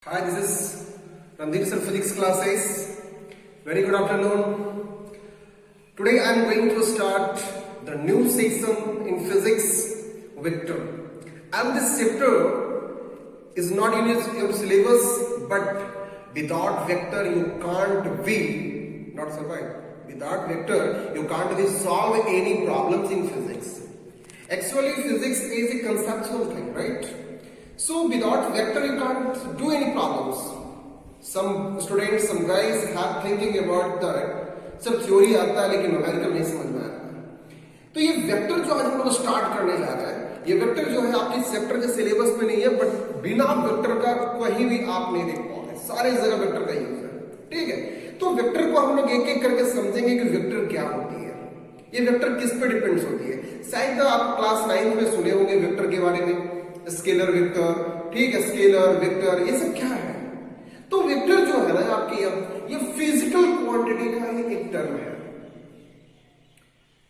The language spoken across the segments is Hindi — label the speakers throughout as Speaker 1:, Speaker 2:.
Speaker 1: Hi, this is Randeep Sir Physics classes. Very good afternoon. Today I am going to start the new section in physics, vector. And this chapter is not in your syllabus, but without vector you can't be, not survive. Without vector you can't be solve any problems in physics. Actually, physics is a conceptual thing, right? So without vector you can't do any problems. Some students, some guys have thinking about that सब थ्योरी आता है लेकिन न्यूमेरिकल नहीं समझ में आता। तो ये वेक्टर जो आज हम लोग स्टार्ट करने जा रहे हैं, ये वेक्टर जो है आपके चैप्टर के सिलेबस में नहीं है, बट बिना वेक्टर का कहीं भी आप नहीं देख पाओगे, सारे जगह वेक्टर का यूज है। ठीक है, तो वेक्टर को हम लोग एक एक करके समझेंगे कि वेक्टर क्या होती है, ये वेक्टर किस पे डिपेंड्स होती है। शायद आप क्लास 9 में सुने होंगे वेक्टर के बारे में, स्केलर वेक्टर, ठीक है, स्केलर वेक्टर, ये सब क्या है। तो वेक्टर जो है ना आपकी, ये फिजिकल क्वांटिटी का एक टर्म है।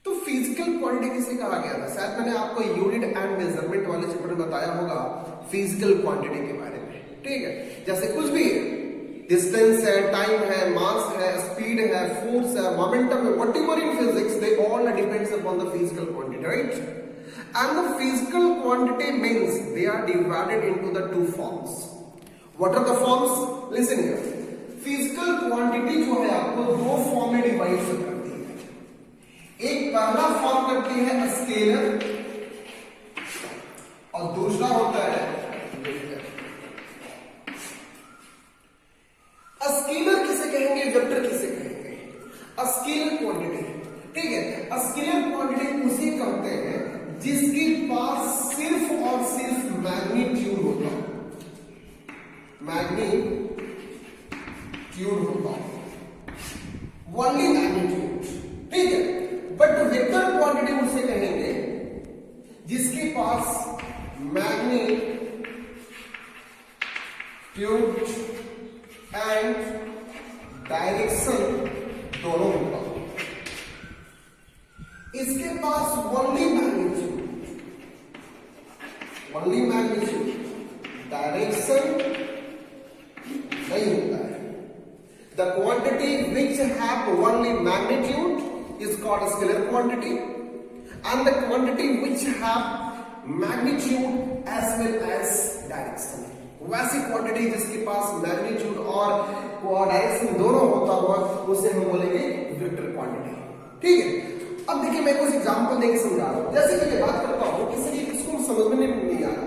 Speaker 1: तो फिजिकल क्वांटिटी किसे कहा गया था, शायद मैंने आपको यूनिट एंड मेजरमेंट वाले चैप्टर में बताया होगा फिजिकल क्वांटिटी के बारे में। ठीक है, जैसे कुछ भी डिस्टेंस है, टाइम है, मास है, स्पीड है, फोर्स है, मोमेंटम है, whatever in physics they all depends upon the physical quantity, right? And the physical quantity means they are divided into the two forms. What are the forms? Listen here. Physical quantity जो है आपको दो फॉर्म में डिवाइड करती है। एक पहला फॉर्म करती है स्केलर और दूसरा होता है वेक्टर। स्केलर किसे कहेंगे, वेक्टर किसे कहेंगे? स्केलर क्वांटिटी, ठीक है, स्केलर क्वांटिटी उसे कहते हैं जिसके पास सिर्फ और सिर्फ मैग्नीट्यूड होता है, मैग्नीट्यूड होता है, ओनली मैग्नीट्यूड। ठीक है, बट वेक्टर क्वांटिटी उसे कहेंगे जिसके पास मैग्नीट्यूड एंड डायरेक्शन दोनों होता है। इसके पास ओनली मैग्नीट्यूड, डायरेक्शन नहीं होता है। The quantity which have only magnitude is called scalar quantity and the quantity which have magnitude as well as direction, वैसी क्वांटिटी जिसके पास मैग्नीट्यूड और डायरेक्शन दोनों होता हुआ उसे हम बोलेंगे वेक्टर क्वांटिटी। ठीक है, अब देखिए मैं कुछ एग्जांपल देके समझा रहा हूं। जैसे कि मैं बात करता हूं, इसलिए इसको समझ में नहीं आ रहा।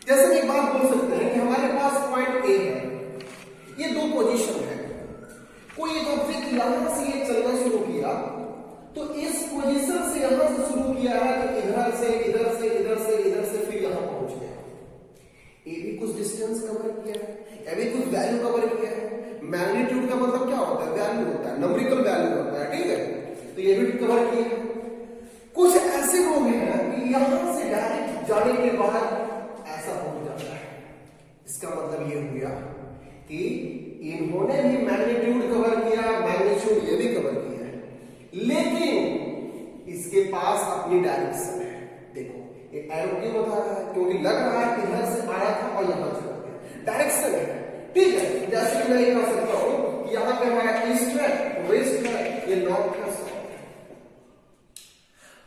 Speaker 1: जैसे कि एक बात बोल सकते हैं कि हमारे पास पॉइंट ए है, ये दो पोजीशन है, कोई एक ऑब्जेक्ट यहां से ये चलना शुरू किया, तो इस पोजीशन से यहां से शुरू किया है, तो इधर से इधर से इधर से इधर से फिर यहां पहुंच गया। ए भी कुछ डिस्टेंस कवर किया है, ए भी कुछ वैल्यू कवर किया है। मैग्नीट्यूड का मतलब क्या होता है, वैल्यू होता है, नंबरिकल वैल्यू होता है। ठीक है, तो ये भी कवर किया। कुछ ऐसे लोग हैं कि यहां से डायरेक्ट जाने के बाद ऐसा हो जाता है। इसका मतलब ये हो गया कि इन्होंने भी मैग्नीट्यूड कवर किया, मैग्नीट्यूड ये भी कवर किया है, लेकिन इसके पास अपनी डायरेक्शन है। देखो ये एरो क्यों बता रहा है, क्योंकि लग रहा है इधर से आया था और यहां चला गया, डायरेक्शन है। ठीक है, जैसे कि मैं ये कह सकता हूं कि यहां पे हमारा ईस्ट है, वेस्ट है, ये नॉर्थ है, साउथ।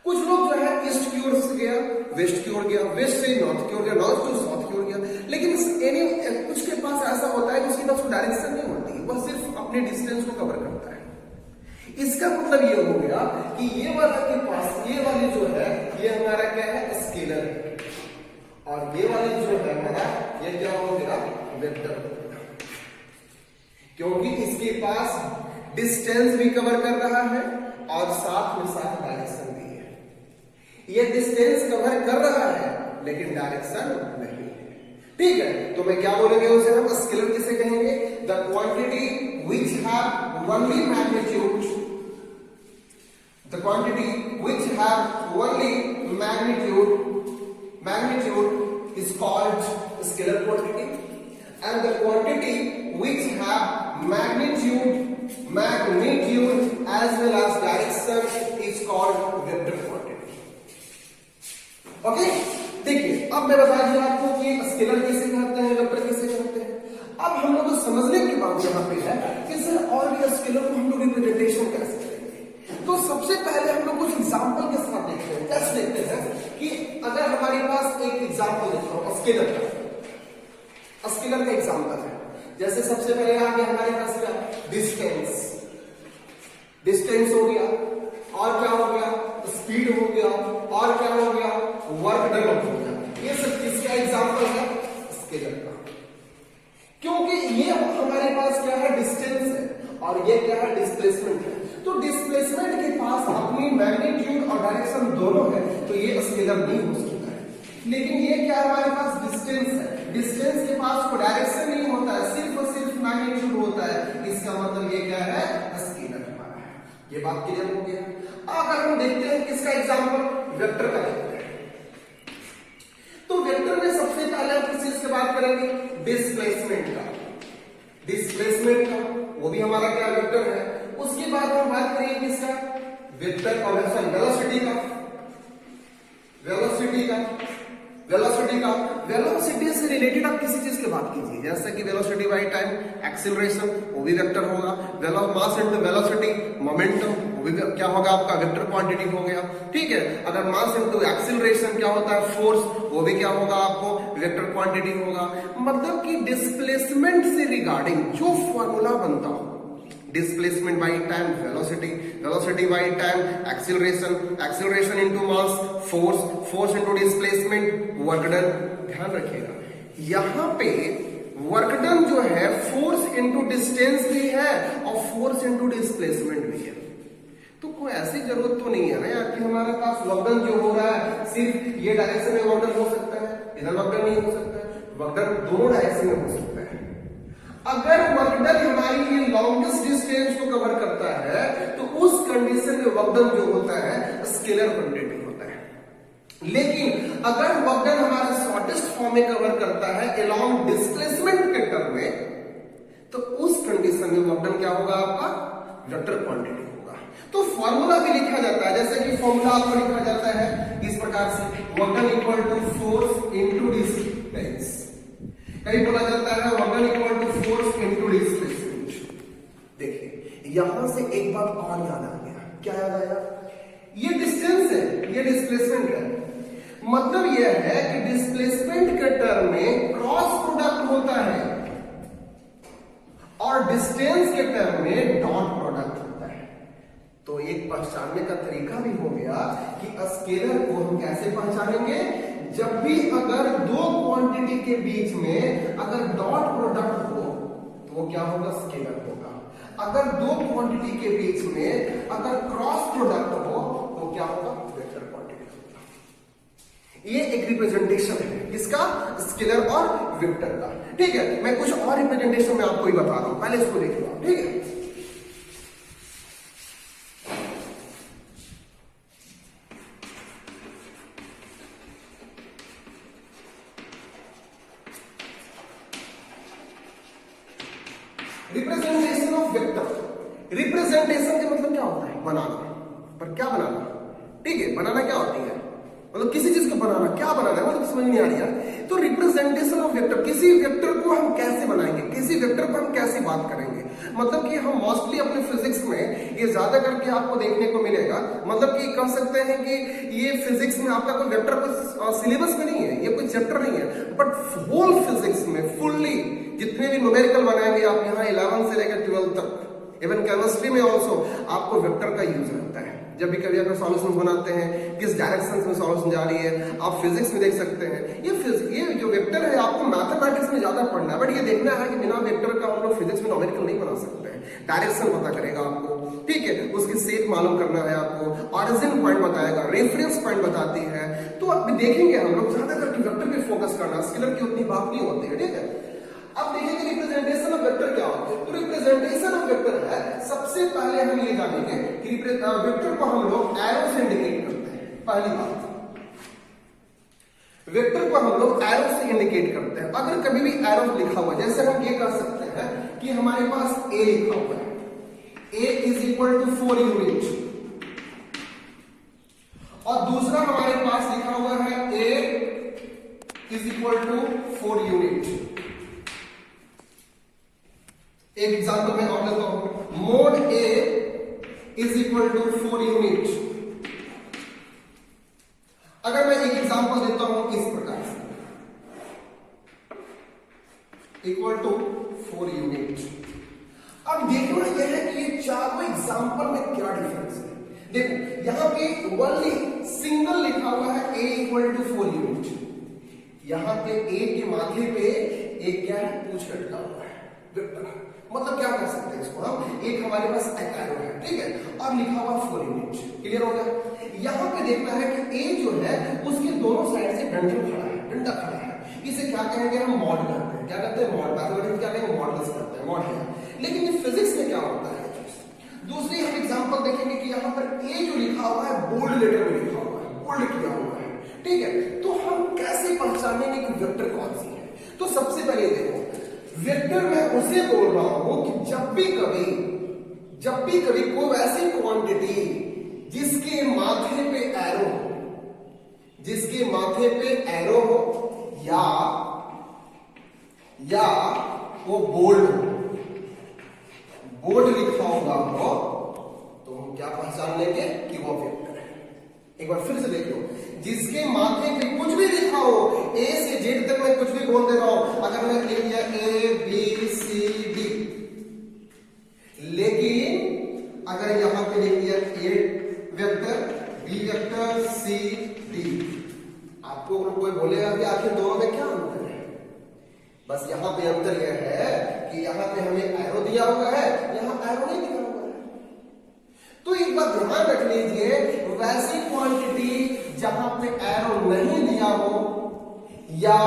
Speaker 1: कुछ लोग जो है ईस्ट की ओर से गया, वेस्ट की ओर गया, वेस्ट से नॉर्थ की ओर गया, नॉर्थ से साउथ की ओर गया, लेकिन कुछ के पास ऐसा होता है कि उसके पास डायरेक्शन नहीं होती, वह सिर्फ अपने डिस्टेंस को कवर करता है। इसका मतलब ये हो गया कि ये वाला के पास, ये वाली जो है ये हमारा क्या है, स्केलर है, और ये वाली जो है हमारा ये क्या हो गया, वेक्टर, क्योंकि इसके पास डिस्टेंस भी कवर कर रहा है और साथ में साथ डायरेक्शन भी है। ये डिस्टेंस कवर कर रहा है लेकिन डायरेक्शन नहीं है। ठीक है, तो मैं क्या बोलेंगे उसे, हम स्केलर किसे कहेंगे, the quantity which have only magnitude, the quantity which have only magnitude is called scalar quantity and the quantity which have magnitude as well as direction is called vector quantity. Okay, देखिए अब मैं बता दिया आपको कि स्केलर किसे कहते हैं, वेक्टर किसे कहते हैं। अब हम लोग को समझने की बात यहाँ पे है कि सर और भी स्केलर को हम लोग रिप्रेजेंटेशन कैसे करेंगे। तो सबसे पहले हम लोग कुछ एग्जाम्पल के साथ देखते हैं। कैसे देखते हैं कि अगर हमारे पास एक एग्जाम्पल देखता हूं स्केलर का एग्जाम्पल है, जैसे सबसे पहले आ गया हमारे पास क्या, डिस्टेंस हो गया, और क्या हो गया, स्पीड हो गया, और क्या हो गया, वर्क डन हो गया। ये सब किसका एग्जाम्पल है, स्केलर का, क्योंकि ये हमारे पास क्या है, डिस्टेंस है, और ये क्या है, डिस्प्लेसमेंट है। तो डिस्प्लेसमेंट के पास अपनी मैग्नीट्यूड और डायरेक्शन दोनों है, तो ये स्केलर नहीं हो सकता है। लेकिन ये क्या हमारे पास डिस्टेंस है, डिस्टेंस के पास कोई डायरेक्शन नहीं होता है, सिर्फ और सिर्फ मैग्नीट्यूड होता है। इसका मतलब ये क्या है, स्केलर हमारा है। ये बात क्लियर हो गया। अगर हम देखते हैं किसका एग्जाम्पल, वेक्टर का देखते हैं। तो वेक्टर में सबसे पहले हम किस चीज की बात करेंगे, डिस्प्लेसमेंट का, वो भी हमारा क्या वेक्टर है। उसके बाद हम बात करेंगे किसका, वेक्टर और वेलोसिटी से रिलेटेड आप किसी चीज की बात कीजिए, जैसे कि वेलोसिटी बाय टाइम, एक्सीलरेशन, वो भी वेक्टर होगा। मास इनटू वेलोसिटी, मोमेंटम, वो भी क्या होगा आपका, वेक्टर क्वांटिटी हो गया। ठीक है, अगर मास इनटू एक्सीलरेशन क्या होता है, फोर्स, वो भी क्या होगा आपको, वेक्टर क्वांटिटी होगा। मतलब कि डिस्प्लेसमेंट से रिगार्डिंग जो फॉर्मूला बनता हो, displacement by time velocity by time acceleration into mass, force into displacement, work done. ध्यान रखिएगा यहां पे वर्क डन जो है फोर्स इनटू डिस्टेंस भी है और फोर्स इनटू डिस्प्लेसमेंट भी है। तो कोई ऐसी जरूरत तो नहीं है ना यार कि हमारे पास वर्क डन जो हो रहा है सिर्फ ये डायरेक्शन में वर्क डन हो सकता है, इधर वर्क डन नहीं हो सकता है। वर्क डन दोनों डायरेक्शन में हो सकता है। अगर वर्क डन हमारी ये लॉन्गेस्ट डिस्टेंस को कवर करता है तो उस कंडीशन में वर्क डन जो होता है स्केलर क्वांटिटी होता है। लेकिन अगर वर्क डन हमारा शॉर्टेस्ट फॉर्म में कवर करता है अलोंग डिस्प्लेसमेंट के टर्म में, तो उस कंडीशन में वर्क डन क्या होगा आपका, वेक्टर क्वांटिटी होगा। तो फॉर्मूला भी लिखा जाता है, जैसे कि फॉर्मूला आपको लिखा जाता है इस प्रकार से, work done equal to force into distance. कहीं बोला जाता है work done equal to force into displacement. देखिए यहां से एक बात और याद आ गया, क्या याद आया, ये डिस्टेंस है, ये डिस्प्लेसमेंट है। मतलब यह है कि डिस्प्लेसमेंट के टर्म में क्रॉस प्रोडक्ट होता है और डिस्टेंस के टर्म में डॉट प्रोडक्ट होता है। तो एक पहचानने का तरीका भी हो गया कि स्केलर को हम कैसे पहचानेंगे, जब भी अगर दो क्वांटिटी के बीच में अगर डॉट प्रोडक्ट हो तो वो क्या होगा, स्केलर होगा। अगर दो क्वांटिटी के बीच में अगर क्रॉस प्रोडक्ट हो तो क्या होगा, वेक्टर क्वांटिटी होगा। ये एक रिप्रेजेंटेशन है किसका, स्केलर और वेक्टर का। ठीक है, मैं कुछ और रिप्रेजेंटेशन में आपको ही बता रहा हूं, पहले इसको देख लो। ठीक है, रिप्रेजेंटेशन ऑफ वेक्टर। रिप्रेजेंटेशन का मतलब क्या होता है, बनाना। पर क्या बनाना, ठीक है, बनाना क्या होती है, मतलब किसी चीज को बनाना, क्या बनाना है मतलब समझ नहीं आ रही है। तो रिप्रेजेंटेशन ऑफ वेक्टर, किसी वेक्टर को हम कैसे बनाएंगे, किसी वेक्टर पर हम कैसे बात करेंगे। मतलब कि हम मोस्टली अपने फिजिक्स में ये ज्यादा करके आपको देखने को मिलेगा, मतलब कि कह सकते हैं कि ये फिजिक्स में आपका कोई वेक्टर सिलेबस में नहीं है, ये कोई चैप्टर नहीं है, बट होल फिजिक्स में फुल्ली जितने भी न्यूमेरिकल बनाएंगे आप यहाँ 11 से लेकर 12 तक, इवन केमिस्ट्री में ऑल्सो आपको वेक्टर का यूज रहता है। जब भी कभी अगर सॉल्यूशन बनाते हैं, किस डायरेक्शन में सॉल्यूशन जा रही है, आप फिजिक्स में देख सकते हैं। ये जो वेक्टर है आपको मैथमेटिक्स में ज्यादा पढ़ना है, बट ये देखना है कि बिना वेक्टर का हम लोग फिजिक्स में न्यूमेरिकल नहीं बना सकते हैं। डायरेक्शन पता करेगा आपको, ठीक है, उसकी शेप मालूम करना है आपको, ऑरिजिन पॉइंट बताएगा, रेफरेंस पॉइंट बताती है। तो अब देखेंगे हम लोग ज्यादा करके वेक्टर पे फोकस करना, स्केलर की उतनी बात नहीं होती है। ठीक है, अब देखेंगे रिप्रेजेंटेशन ऑफ वेक्टर क्या होता है। तो रिप्रेजेंटेशन ऑफ वेक्टर है, सबसे पहले हम ये जानेंगे कि वेक्टर को हम लोग एरो से इंडिकेट करते हैं। पहली बात, वेक्टर को हम लोग एरो से इंडिकेट करते हैं। अगर कभी भी एरो लिखा हुआ, जैसे हम ये कर सकते हैं कि हमारे पास ए लिखा हुआ है, A is equal to 4 unit, और दूसरा हमारे पास लिखा हुआ है A is equal to 4 unit. एक एग्जांपल मैं और लेता हूं, mod A is equal to 4 unit. अगर मैं एक एग्जांपल देता हूं इस प्रकार से, इक्वल टू 4 यूनिट। अब देखना यह है कि ये चारों एग्जांपल में क्या डिफरेंस है। देखो यहां पे ओनली सिंगल लिखा हुआ है a इक्वल टू 4 यूनिट, यहां पे a के माथे पे एक क्या है, पूछ लटका हुआ है, वेक्टर। मतलब क्या कर सकते हैं इसको हम, एक हमारे पास एरो है, ठीक है, और लिखा हुआ 4 यूनिट। क्लियर हो गया। यहां पे देखना है कि a जो है उसके दोनों साइड से डंडा खड़ा है, इसे क्या कहेंगे हम, मॉड करते हैं। क्या करते हैं, मॉड। मैथमेटिक्स क्या कहेंगे, मॉडल्स करते हैं, मॉड है। लेकिन ये फिजिक्स में क्या होता है, दूसरी हम एग्जांपल देखेंगे कि यहां पर ए जो लिखा हुआ है बोल्ड लेटर में लिखा हुआ है, बोल्ड किया हुआ है, ठीक है। तो हम कैसे पहचानेंगे कि वेक्टर कौन सी है। तो सबसे पहले देखो, वेक्टर मैं उसे बोल रहा हूं कि जब भी कभी कोई ऐसी क्वांटिटी जिसके माथे पे एरो हो, या वो बोल्ड लिखा होगा हो, तो हम क्या पहचान लेंगे कि वो वेक्टर है। एक बार फिर से देख लो, जिसके माथे पे कुछ भी लिखा हो, ए से जेड तक मैं कुछ भी बोल दे रहा हूं, अगर मैं लिख दिया ए बी सी डी, लेकिन अगर यहां पे लिख दिया A vector, B vector, C D, आपको कोई बोलेगा कि आखिर दोनों में क्या अंतर है। बस यहां पे अंतर यह है कि यहां पे हमें एरो दिया हुआ है, यहां एरो नहीं दिया हुआ है। तो एक बात ध्यान रख लीजिए, वैसी क्वांटिटी जहां पे एरो नहीं दिया हो या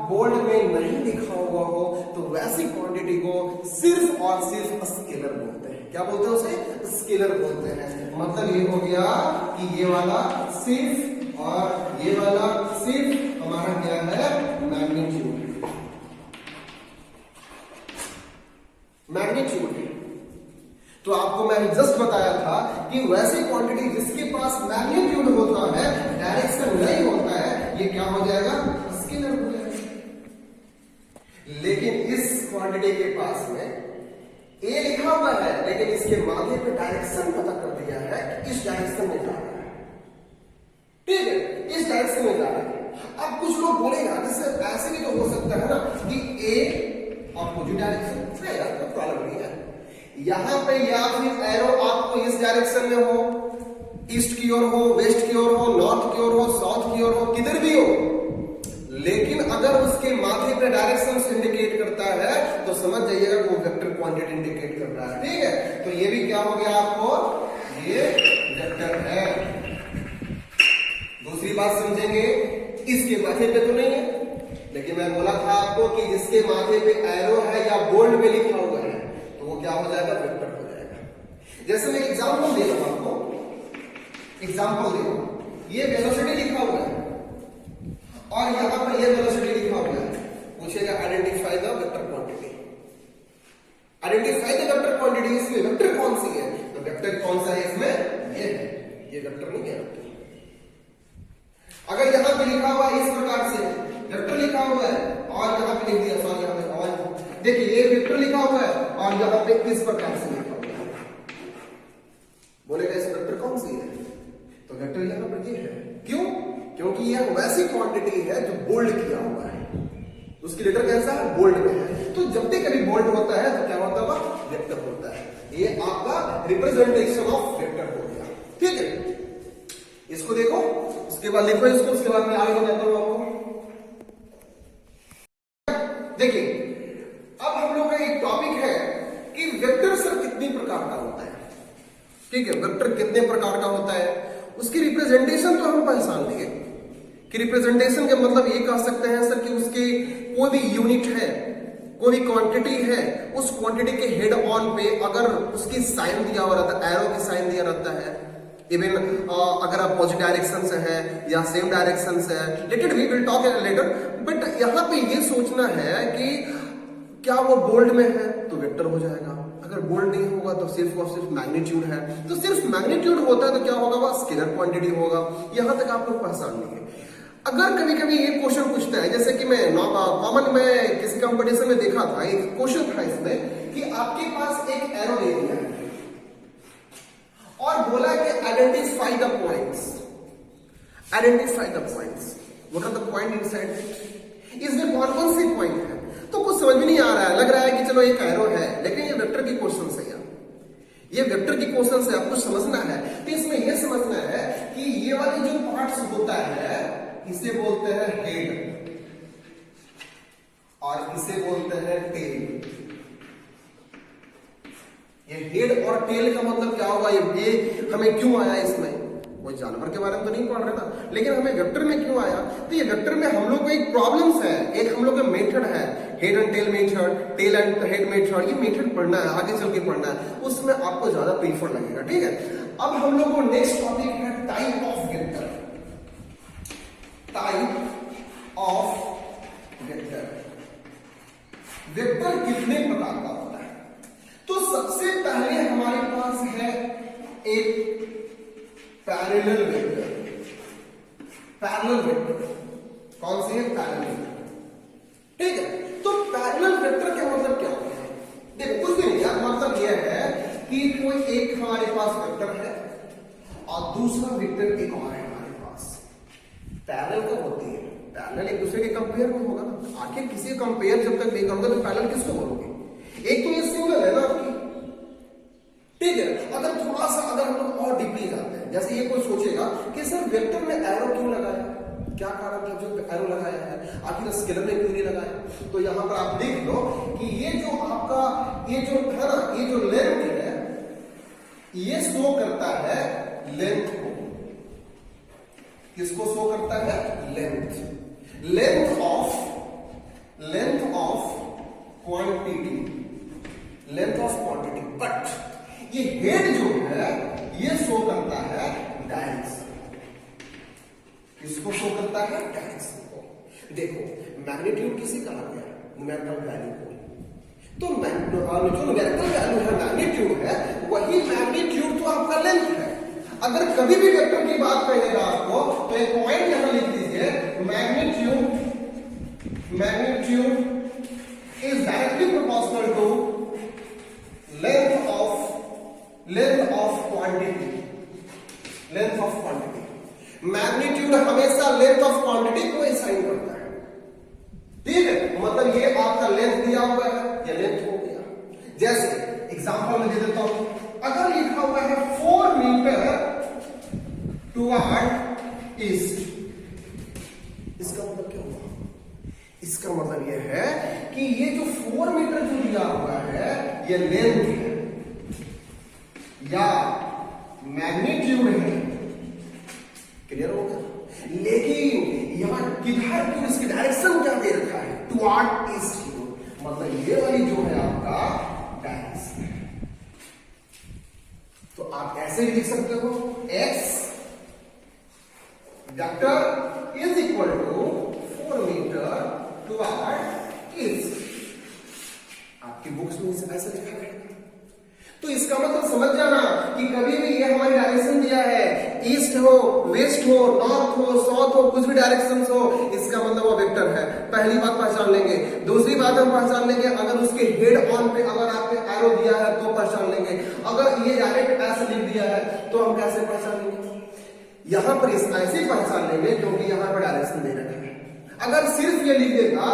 Speaker 1: बोल्ड में नहीं लिखा हुआ हो, तो वैसी क्वांटिटी को सिर्फ और सिर्फ स्केलर बोलते हैं। क्या बोलते हैं उसे, स्केलर बोलते हैं। मतलब ये हो गया कि ये वाला सिर्फ और ये वाला सिर्फ हमारा क्या है, मैग्नीट्यूड है। तो आपको मैंने जस्ट बताया था कि वैसी क्वांटिटी जिसके पास मैग्नीट्यूड होता है, डायरेक्शन नहीं होता है, ये क्या हो जाएगा, स्केलर हो जाएगा। लेकिन इस क्वांटिटी के पास में ए लिखा हुआ है, लेकिन इसके माथे पे डायरेक्शन पता कर दिया है कि इस डायरेक्शन में जा रहा है, ठीक है, इस डायरेक्शन में जा रहा है। अब कुछ लोग बोलेगा कि सर ऐसे भी तो हो सकता है ना कि ए अपोजिट डायरेक्शन है, यार कोई प्रॉब्लम नहीं है। यहां पे या फिर एरो आपको इस डायरेक्शन में हो, ईस्ट की ओर हो, वेस्ट की ओर हो, नॉर्थ की ओर हो, साउथ की ओर हो, किधर भी हो, लेकिन अगर उसके माथे पे डायरेक्शन इंडिकेट करता है तो समझ जाइएगा वो वेक्टर क्वांटिटी इंडिकेट कर रहा है, ठीक है। तो ये भी क्या हो गया आपको, ये वेक्टर है। दूसरी बात समझेंगे, इसके माथे पे तो नहीं है, लेकिन मैं बोला था आपको कि जिसके माथे पे एरो है या बोल्ड में लिखा हुआ है, तो वो क्या हो जाएगा, वेक्टर हो जाएगा। जैसे मैं एग्जांपल दे रहा हूं आपको, एग्जांपल दे रहा हूं, ये वेलोसिटी लिखा हुआ है और यहां पर ये वेलोसिटी लिखा हुआ है। पूछेगा identify the vector quantity, identify the vector quantity, इसमें वेक्टर कौन सी है, तो वेक्टर कौन सा है इसमें, ये है, ये वेक्टर नहीं है। अगर यहां पे लिखा हुआ है इस प्रकार से, वेक्टर लिखा हुआ है और यहां पे लिख दिया, सॉरी यहां पे और देखिए ये वेक्टर लिखा हुआ है और यहां पे इस प्रकार से लिखा हुआ है, बोलेगा इस वेक्टर कौन सी है, तो वेक्टर यहां पर ये है। क्यों, क्योंकि यह वैसी क्वांटिटी है जो बोल्ड किया हुआ है, उसकी लेटर कैसा है, बोल्ड में है। तो जब भी कभी बोल्ड होता है तो क्या होता है, वेक्टर होता है। ये आपका रिप्रेजेंटेशन ऑफ वेक्टर हो गया, ठीक है। इसको देखो, उसके बाद लिखो इसको, उसके बाद मैं आगे बताता हूं आपको। देखिए अब हम लोग का एक टॉपिक है कि वेक्टर सर कितनी प्रकार का होता है, ठीक है, वेक्टर कितने प्रकार का होता है, उसकी रिप्रेजेंटेशन तो हम पहचान लेंगे कि रिप्रेजेंटेशन का मतलब ये कह सकते हैं सर कि उसके कोई भी यूनिट है, कोई भी क्वांटिटी है, उस क्वांटिटी के हेड ऑन पे अगर उसकी साइन दिया हुआ रहता है, एरो की साइन दिया रहता है, इवन अगर आप पॉजिटिव डायरेक्शन से है या सेम डायरेक्शन से है, लेटेड we will talk later. But यहां पे ये सोचना है कि क्या वो बोल्ड में है तो वेक्टर हो जाएगा, अगर बोल्ड नहीं होगा तो सिर्फ और सिर्फ मैग्नीट्यूड है, तो सिर्फ मैग्नीट्यूड होता है तो क्या होगा, वह स्केलर क्वांटिटी होगा। यहां तक आप लोग पहचान लेंगे। अगर कभी कभी ये क्वेश्चन पूछता है, जैसे कि मैं कॉमन में किसी कंपटीशन में देखा था, एक क्वेश्चन था इसमें कि आपके पास एक एरो दे दिया है और बोला कि identify the points, identify the points, what are the point inside it, इसमें कौन कौन से पॉइंट है। तो कुछ समझ में नहीं आ रहा है, लग रहा है कि चलो एक एरो है, लेकिन ये वेक्टर की क्वेश्चन है यार, ये वेक्टर की क्वेश्चन से आपको समझना है। तो इसमें यह समझना है कि ये वाले जो पार्ट्स होता है इसे बोलते हैं हेड और इसे बोलते हैं टेल। ये हेड और टेल का मतलब क्या होगा, ये हमें क्यों आया इसमें, कोई जानवर के बारे में तो नहीं पढ़ रहे ना, लेकिन हमें वेक्टर में क्यों आया। तो ये वेक्टर में हम लोग को एक प्रॉब्लम्स है, एक हम लोग का मेथड है, head and tail method, tail and head method, ये मेथड पढ़ना है, आगे चल के पढ़ना है, उसमें आपको ज्यादा प्रीफर लगेगा। ठीक है, अब हम लोग को नेक्स्ट टॉपिक है type of vector, type of vector. Vector कितने प्रकार का होता है, तो सबसे पहले हमारे पास है एक पैरेलल वेक्टर। पैरेलल वेक्टर कौन सी है, पैरेलल वेक्टर। ठीक है, तो पैरेलल वेक्टर का मतलब क्या होता है, देखो कुछ भी नहीं यार, मतलब यह है कि कोई एक हमारे पास वेक्टर है और दूसरा वेक्टर एक और है हमारे पास। पैरेलल कब होती है, पैरेलल एक दूसरे के कंपेयर में होगा ना, आखिर किसी का कंपेयर जब तक नहीं करोगे तो पैरेलल किसको बोलोगे, एक तो ये सिंगल है ना आपकी। ठीक है, अगर थोड़ा सा अगर हम लोग और डीपली जाते हैं, जैसे ये कोई सोचेगा कि सर वेक्टर में एरो क्यों लगाया, क्या कारण था जो एरो लगाया है, आखिर स्केलर में क्यों नहीं लगाया। तो यहां पर आप देख लो कि ये जो आपका ये जो है ना, ये जो लेंथ है ये शो करता है लेंथ को, किसको शो करता है, length, length of quantity, length of quantity. But ये हेड जो है ये शो करता है डायरेक्शन, किसको शो करता है, डायरेक्शन को। देखो मैग्नीट्यूड किसी कहा गया, न्यूमेरिकल वैल्यू को, तो जो न्यूमेरिकल वैल्यू है मैग्नीट्यूड है, वही मैग्नीट्यूड तो आपका लेंथ है। अगर कभी भी वेक्टर की बात कहेगा आपको तो एक पॉइंट यहां लिख दीजिए, magnitude is directly proportional to length of quantity, length of quantity. Magnitude हमेशा लेंथ ऑफ क्वांटिटी को साइन करता है। ठीक है, मतलब ये आपका लेंथ दिया हुआ है, ये लेंथ हो गया। जैसे एग्जांपल में दे देता हूं, अगर लिखा हुआ है 4 मीटर टुवर्ड ईस्ट, इसका मतलब क्या हुआ, इसका मतलब यह है कि ये जो 4 मीटर जो दिया हुआ है ये लेंथ है या मैग्नीट्यूड है। क्लियर हो गया, लेकिन यहां किधर क्यों, इसकी डायरेक्शन क्या दे रखा है, टुवर्ड ईस्ट, मतलब ये वाली जो है आपका डायरेक्शन है। तो आप ऐसे भी लिख सकते हो, x vector is equal to 4 metre toward east, आपकी बुक्स में ऐसा लिखा है। तो इसका मतलब समझ जाना कि कभी भी ये हमारी डायरेक्शन दिया है, ईस्ट हो, वेस्ट हो, नॉर्थ हो, साउथ हो, कुछ भी डायरेक्शन हो, इसका मतलब वो वेक्टर है। पहली बात पहचान लेंगे। दूसरी बात हम पहचान लेंगे, अगर उसके हेड ऑन पे अगर आपने एरो दिया है तो पहचान लेंगे। अगर ये डायरेक्ट ऐसे लिख दिया है तो हम कैसे पहचान लेंगे, यहां पर इस ऐसे पहचान लेंगे क्योंकि यहां पर डायरेक्शन दे रखा है। अगर सिर्फ ये लिख देगा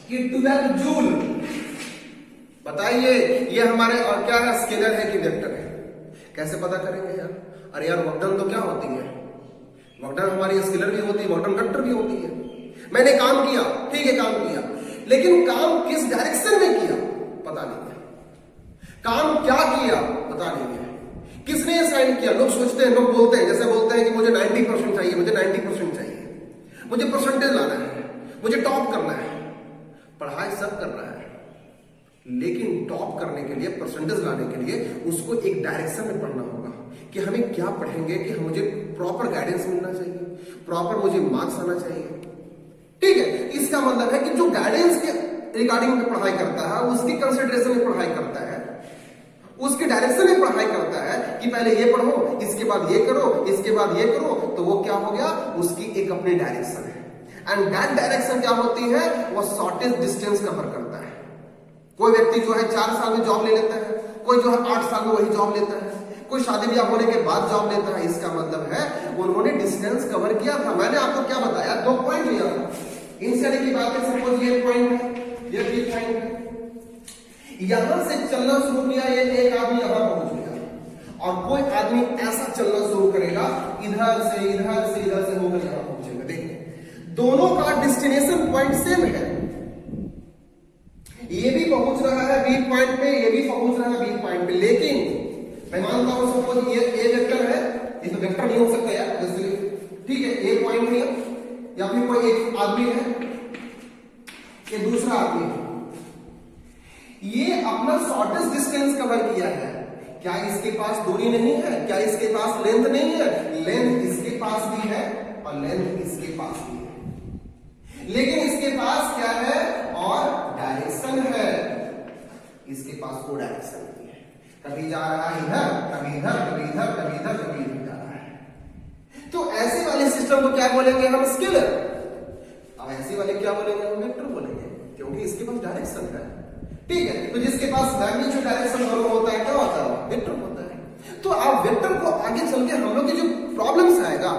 Speaker 1: कि 12 जूल, बताइए ये हमारे और क्या है, स्केलर है कि वेक्टर है, कैसे पता करेंगे यार। अरे यार वक्डन तो क्या होती है, वक्डन हमारी स्केलर भी होती है, वक्डन वेक्टर भी होती है। मैंने काम किया, ठीक है काम किया, लेकिन काम किस डायरेक्शन में किया पता नहीं है, काम क्या किया पता नहीं है, किसने असाइन किया। लोग सोचते हैं, लोग बोलते हैं, जैसे बोलते हैं कि मुझे 90% चाहिए, मुझे 90% चाहिए, मुझे परसेंटेज लाना है, मुझे टॉप करना है। पढ़ाई सब कर रहा है, लेकिन टॉप करने के लिए, परसेंटेज लाने के लिए उसको एक डायरेक्शन में पढ़ना होगा कि हमें क्या पढ़ेंगे, कि मुझे प्रॉपर गाइडेंस मिलना चाहिए, प्रॉपर मुझे मार्क्स आना चाहिए। ठीक है, इसका मतलब है कि जो गाइडेंस के रिगार्डिंग में पढ़ाई करता है, उसकी कंसिडरेशन में पढ़ाई करता है, उसके डायरेक्शन में पढ़ाई करता है कि पहले ये पढ़ो, इसके बाद ये करो, इसके बाद ये करो, तो वो क्या हो गया, उसकी एक अपनी डायरेक्शन है। एंड दैट डायरेक्शन क्या होती है, वो शॉर्टेस्ट डिस्टेंस कवर करता है। कोई व्यक्ति जो है 4 साल में जॉब ले लेता है, कोई जो है 8 साल में वही जॉब लेता है, कोई शादी ब्याह होने के बाद जॉब लेता है। इसका मतलब है उन्होंने डिस्टेंस कवर किया था। मैंने आपको क्या बताया, 2 पॉइंट लिया था। इनसे की बात है, सपोज ये पॉइंट है, ये 3 पॉइंट है, यहां से चलना शुरू किया, ये एक आदमी यहां पहुंच गया और कोई आदमी ऐसा चलना शुरू करेगा इधर से इधर से इधर से होकर यहां पहुंचेगा। देखिए दोनों का डेस्टिनेशन पॉइंट सेम है, ये भी पहुंच रहा है बी पॉइंट पे, ये भी पहुंच रहा है बी पॉइंट पे, लेकिन मैं मानता हूं सपोज ये ए वेक्टर है, ये तो वेक्टर नहीं हो सकता यार, ठीक है, ए पॉइंट है या फिर कोई एक आदमी है, ये दूसरा आदमी है, ये अपना शॉर्टेस्ट डिस्टेंस कवर किया है। क्या इसके पास दूरी नहीं है? क्या इसके पास लेंथ नहीं है? लेंथ इसके पास भी है और लेंथ इसके पास भी है, लेकिन इसके पास क्या है और डायरेक्शन है, इसके पास कोई डायरेक्शन नहीं है। कभी जा रहा है इधर, कभी इधर, कभी इधर, कभी इधर, कभी इधर जा रहा है। तो ऐसे वाले सिस्टम को क्या बोलेंगे हम? स्केलर। अब ऐसे वाले क्या बोलेंगे हम? वेक्टर बोलेंगे, क्योंकि इसके पास डायरेक्शन है। ठीक है, तो जिसके पास मैग्नीट्यूड डायरेक्शन दोनों होता है, क्या होता है? वेक्टर होता है। तो आप वेक्टर को आगे चल के हम लोग की जो प्रॉब्लम्स आएगा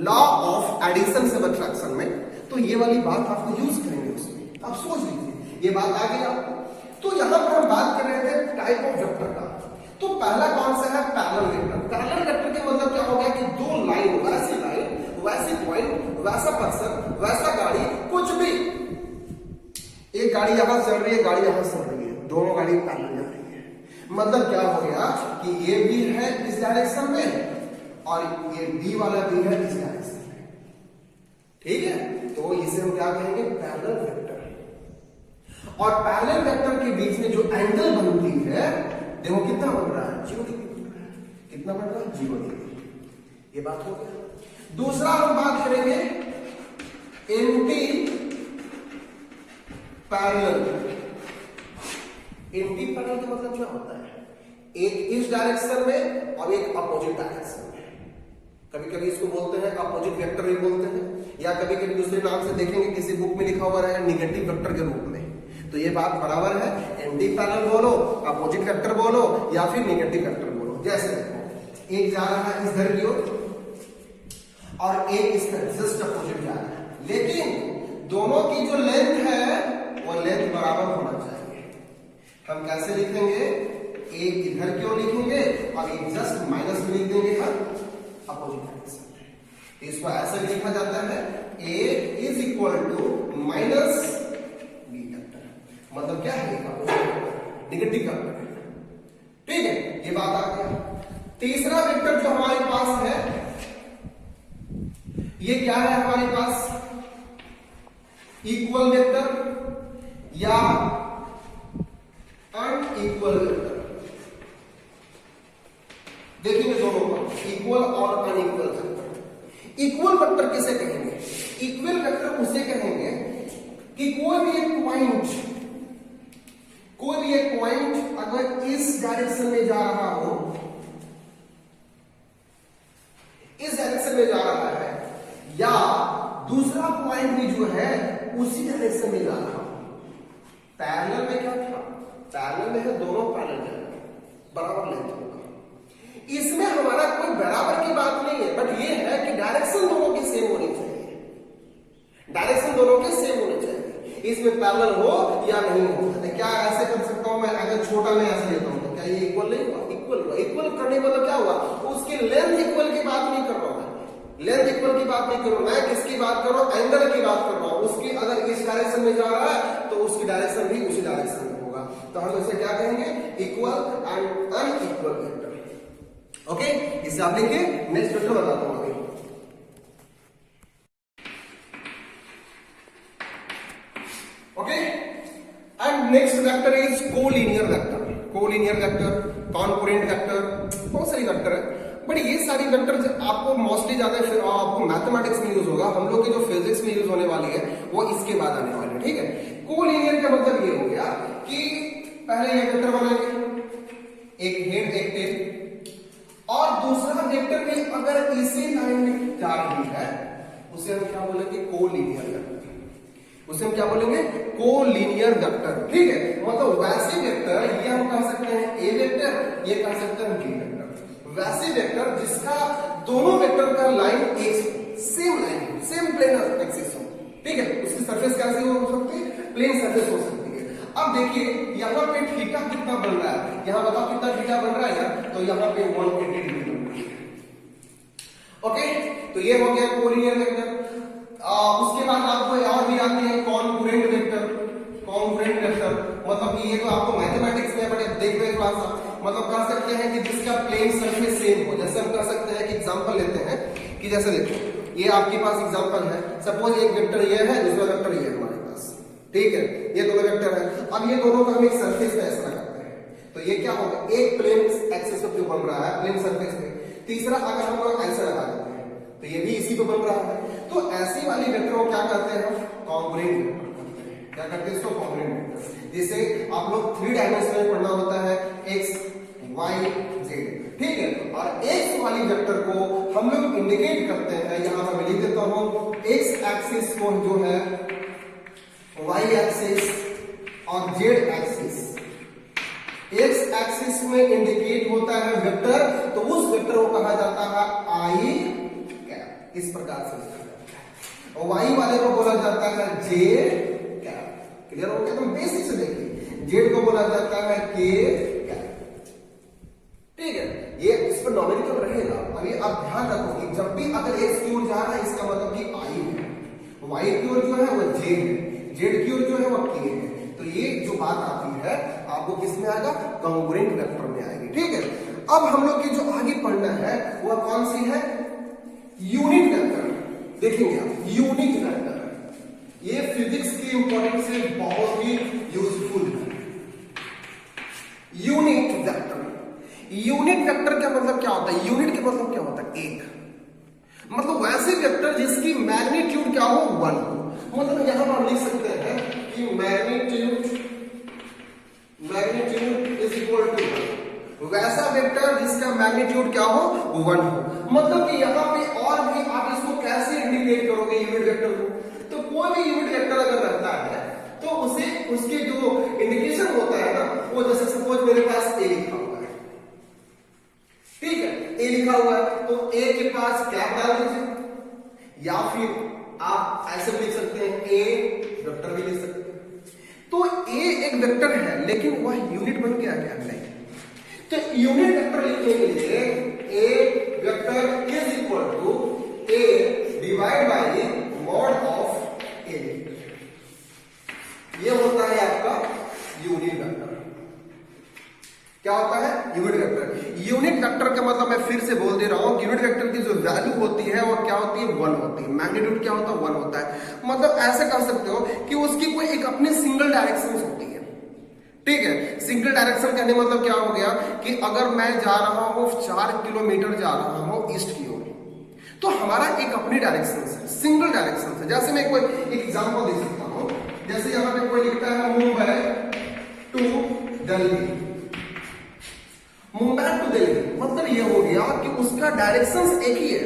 Speaker 1: लॉ ऑफ एडिशन सब्ट्रैक्शन में, तो ये वाली बात आपको यूज करेंगे उसमें। आप सोच लीजिए ये बात आ गई आपको। तो यहां पर हम बात कर रहे थे टाइप ऑफ वेक्टर का। तो पहला कौन सा है? Parallel vector. पैरेलल वेक्टर के मतलब क्या हो गया कि 2 लाइन, वैसी पॉइंट, वैसा पर्सन, वैसा गाड़ी, कुछ भी, एक गाड़ी यहां चल रही है, गाड़ी यहां चल रही है, दोनों गाड़ी पैरेलल जा रही है। मतलब क्या हो गया कि ये भी है इस डायरेक्शन में और ये बी वाला भी है इस डायरेक्शन में। ठीक है, तो इसे हम क्या कहेंगे? Parallel vector. और पैरेलल वेक्टर के बीच में जो एंगल बनती है, देखो कितना बन रहा है? 0 डिग्री बन रहा है। कितना बन रहा है? 0 डिग्री। ये बात हो गया। दूसरा हम बात करेंगे एंटी पैरेलल। एंटी पैरेलल का मतलब क्या होता है? एक इस डायरेक्शन में और एक अपोजिट डायरेक्शन में। कभी कभी इसको बोलते हैं अपोजिट वेक्टर भी बोलते हैं, या कभी कभी दूसरे नाम से देखेंगे, किसी बुक में लिखा हुआ है निगेटिव वेक्टर के रूप में। तो ये बात बराबर है, एंटी पैरेलल बोलो, अपोजिट वेक्टर बोलो या फिर नेगेटिव वेक्टर बोलो। जैसे एक जा रहा है इस घर की ओर और एक इसका जस्ट अपोजिट जा रहा है, लेकिन दोनों की जो लेंथ है वो लेंथ बराबर होना चाहिए। हम कैसे लिखेंगे? एक इधर की ओर लिखेंगे और एक जस्ट माइनस में लिख देंगे हम अपोजिट डायरेक्शन में। इसको ऐसे लिखा जाता है A is equal to minus B vector. मतलब क्या है? Negative vector. ठीक है, ये बात आ गया। तीसरा वेक्टर जो हमारे पास है, ये क्या है हमारे पास? इक्वल वेक्टर या अनइक्वल वेक्टर। देखेंगे दोनों पर, इक्वल और अनइक्वल वेक्टर। इक्वल वेक्टर किसे कहेंगे? इक्वल वेक्टर उसे कहेंगे कि कोई भी एक पॉइंट अगर इस डायरेक्शन में जा रहा हो, इस डायरेक्शन में जा रहा है, या दूसरा पॉइंट भी जो है उसी डायरेक्शन में जा रहा हो। पैरेलल में क्या था? पैरेलल में है दोनों पैरेलल बराबर लेंथ होगा। इसमें हमारा कोई बराबर की बात नहीं है, बट ये है कि डायरेक्शन दोनों की सेम होनी चाहिए। डायरेक्शन दोनों के सेम होने चाहिए। इसमें पैरेलल हो या नहीं हो। क्या ऐसे कर सकता हूं मैं? अगर छोटा मैं ऐसे लेता हूं तो क्या ये इक्वल नहीं हुआ? इक्वल हुआ। इक्वल करने मतलब क्या हुआ? उसकी लेंथ इक्वल की बात नहीं कर रहा हूं मैं। लेंथ इक्वल की बात नहीं कर रहा हूं मैं। किसकी बात कर रहा हूं? एंगल की बात कर रहा हूं। उसकी अगर इस डायरेक्शन में जा रहा है तो उसकी डायरेक्शन भी उसी डायरेक्शन में होगा। तो हम इसे क्या कहेंगे? Equal and unequal vector. Okay, इसे आप लिखिए। नेक्स्ट वेक्टर बताता हूं अभी। Okay, and next vector is collinear vector. Collinear vector, concurrent vector, बहुत सारी वेक्टर है, बट ये सारी वेक्टर आपको मोस्टली ज्यादा आपको मैथमेटिक्स में यूज होगा। हम लोग की जो फिजिक्स में यूज होने वाली है वो इसके बाद आने वाली है। ठीक है, कोलिनियर का मतलब ये हो गया कि पहले ये वेक्टर बनाएंगे, एक हेड एक टेल, और दूसरा वेक्टर भी अगर इसी लाइन में जा रही है उसे हम क्या बोलेंगे? Collinear vector. उसे हम क्या बोलेंगे, कोलिनियर वेक्टर। ठीक है, मतलब वैसे वेक्टर ये हम कह सकते हैं ए वेक्टर, ये कह सकते हैं बी वेक्टर। वैसे वेक्टर जिसका दोनों वेक्टर का लाइन एक सेम लाइन हो, सेम प्लेन एक्सिस हो। ठीक है, उसकी सरफेस कैसी हो सकती है, प्लेन सरफेस हो सकती है। अब देखिए यहाँ पे थीटा कितना बन रहा है, यहाँ बताओ कितना थीटा बन रहा है यार, तो यहाँ पे 180 डिग्री बन रहा है। ओके, तो ये हो गया कोलिनियर वेक्टर। उसके बाद आपको और भी आते हैं कॉन्ग्रुएंट वेक्टर। कॉन्ग्रुएंट वेक्टर मतलब कि ये तो आपको मैथमेटिक्स में बड़े देख रहे थोड़ा सा, मतलब कह सकते हैं कि जिसका प्लेन सरफेस सेम हो। जैसे हम कह सकते हैं कि एग्जांपल लेते हैं कि जैसे देखो ये आपके पास एग्जांपल है, सपोज एक वेक्टर ये है, दूसरा वेक्टर ये है हमारे पास। ठीक है, ये दोनों वेक्टर है। अब ये दोनों का हम एक सरफेस पे ऐसा लगाते हैं, तो ये क्या होगा, एक प्लेन एक्सिस पे बन रहा है, प्लेन सरफेस पे। तीसरा अगर हम लोग ऐसा लगा देते हैं तो ये भी इसी पे बन रहा है। तो ऐसी वाली वेक्टर को क्या कहते हैं, कॉन्ग्रुएंट वेक्टर। क्या करते हैं इसको, कॉन्ग्रुएंट वेक्टर। जैसे आप लोग 3 डायमेंशन में पढ़ना होता है x y z। ठीक है, और x वाली वेक्टर को हम लोग इंडिकेट करते हैं, यहां पर मैं लिख देता हूं, x एक्सिस को जो है y एक्सिस और z एक्सिस। x एक्सिस में इंडिकेट होता है वेक्टर, तो उस वेक्टर को कहा जाता है आई कैप, इस प्रकार से लिखा जाता है। और y वाले को बोला जाता है j कैप। क्लियर हो गया, तो बेसिक से देखिए, z को बोला जाता है k कैप। ठीक है, ये इस पर नॉमिनल रहेगा। अभी आप ध्यान रखो कि जब भी अगर x की ओर जा रहा है इसका मतलब कि i है, y की ओर जो है वो j है, z की ओर जो है वो k है। तो ये जो बात आती है आपको किस में आएगा, कॉन्ग्रुएंट वेक्टर में आएगी। ठीक है, अब हम लोग की जो आगे पढ़ना है वह कौन सी है, यूनिट वेक्टर। देखेंगे आप यूनिट वेक्टर, ये फिजिक्स की इंपॉर्टेंस से बहुत ही यूजफुल है। यूनिट वेक्टर, यूनिट वेक्टर का मतलब क्या होता है, यूनिट का मतलब क्या होता है, एक। मतलब वैसे वेक्टर जिसकी मैग्नीट्यूड क्या हो, 1 हो। मतलब यहां पर हम लिख सकते हैं कि मैग्नीट्यूड इज इक्वल टू वैसा वेक्टर जिसका मैग्नीट्यूड क्या हो, 1 हो। मतलब कि यहां पे और भी आप इसको कैसे इंडिकेट करोगे यूनिट वेक्टर को, तो कोई भी यूनिट वेक्टर अगर रहता है तो उसे उसके जो इंडिकेशन होता है ना, वो जैसे सपोज मेरे पास ए लिखा हुआ है। ठीक है, ए लिखा हुआ है तो ए के पास कैप डाल दीजिए, या फिर आप ऐसे लिख सकते हैं ए वेक्टर भी लिख सकते हैं। तो ए एक वेक्टर है लेकिन वह यूनिट बन गया क्या, नहीं। तो यूनिट वेक्टर लिखने के लिए A vector is equal to A divide by mod of A. ये होता है आपका यूनिट वेक्टर। क्या होता है, यूनिट वेक्टर। यूनिट वेक्टर का मतलब मैं फिर से बोल दे रहा हूं, यूनिट वेक्टर की जो वैल्यू होती है वो क्या होती है, 1 होती है। मैग्नीट्यूड क्या होता है, 1 होता है। मतलब ऐसे कर सकते हो कि उसकी कोई एक अपनी सिंगल डायरेक्शन होती है। ठीक है, सिंगल डायरेक्शन कहने मतलब क्या हो गया कि अगर मैं जा रहा हूं 4 किलोमीटर जा रहा हूं ईस्ट की ओर, तो हमारा एक अपनी डायरेक्शन है, सिंगल डायरेक्शन है। जैसे मैं कोई एक एग्जांपल दे सकता हूं, जैसे यहां पे कोई लिखता है मुंबई टू दिल्ली, मुंबई टू दिल्ली, मतलब ये हो गया कि उसका डायरेक्शन एक ही है।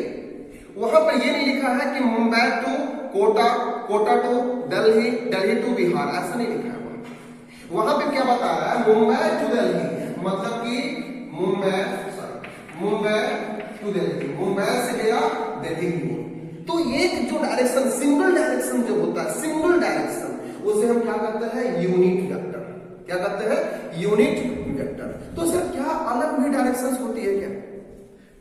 Speaker 1: वहां पर ये नहीं लिखा है कि Mumbai to Kota, Kota to Delhi, Delhi to Bihar, ऐसा नहीं लिखा है। वहां पे क्या बता रहा है, मुंबई टू दिल्ली, मतलब कि मुंबई टू दिल्ली, मुंबई से गया दिल्ली की ओर। तो ये जो डायरेक्शन, सिंगल डायरेक्शन जो होता है, सिंगल डायरेक्शन, उसे हम क्या कहते हैं, यूनिट वेक्टर। क्या कहते हैं, यूनिट वेक्टर। तो सर क्या अलग भी डायरेक्शंस होती है क्या?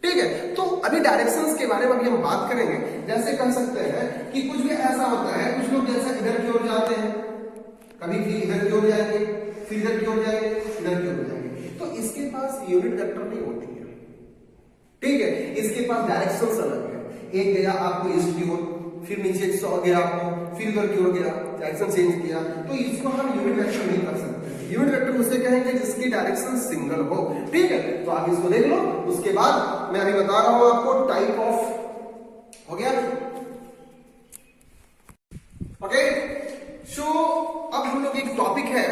Speaker 1: ठीक है, तो अभी डायरेक्शंस के बारे में अभी हम बात करेंगे। जैसे कह सकते हैं कि कुछ भी ऐसा होता है, कुछ लोग जैसा इधर की ओर जाते हैं, कभी भी इधर की ओर जाएंगे, फिर इधर की ओर जाएंगे, इधर की ओर जाएंगे, तो इसके पास यूनिट वेक्टर नहीं होती है। ठीक है, इसके पास डायरेक्शंस अलग है। एक गया आपको ईस्ट की ओर, फिर नीचे गया आपको, फिर इधर की ओर गया, डायरेक्शन चेंज किया, तो इसको हम यूनिट वेक्टर नहीं कर सकते। यूनिट वेक्टर उसे कहेंगे जिसकी डायरेक्शन सिंगल हो। ठीक है, तो आप इसको देख लो। उसके बाद मैं अभी बता रहा हूं आपको टाइप ऑफ, हो गया। ओके, सो अब हम लोग एक टॉपिक है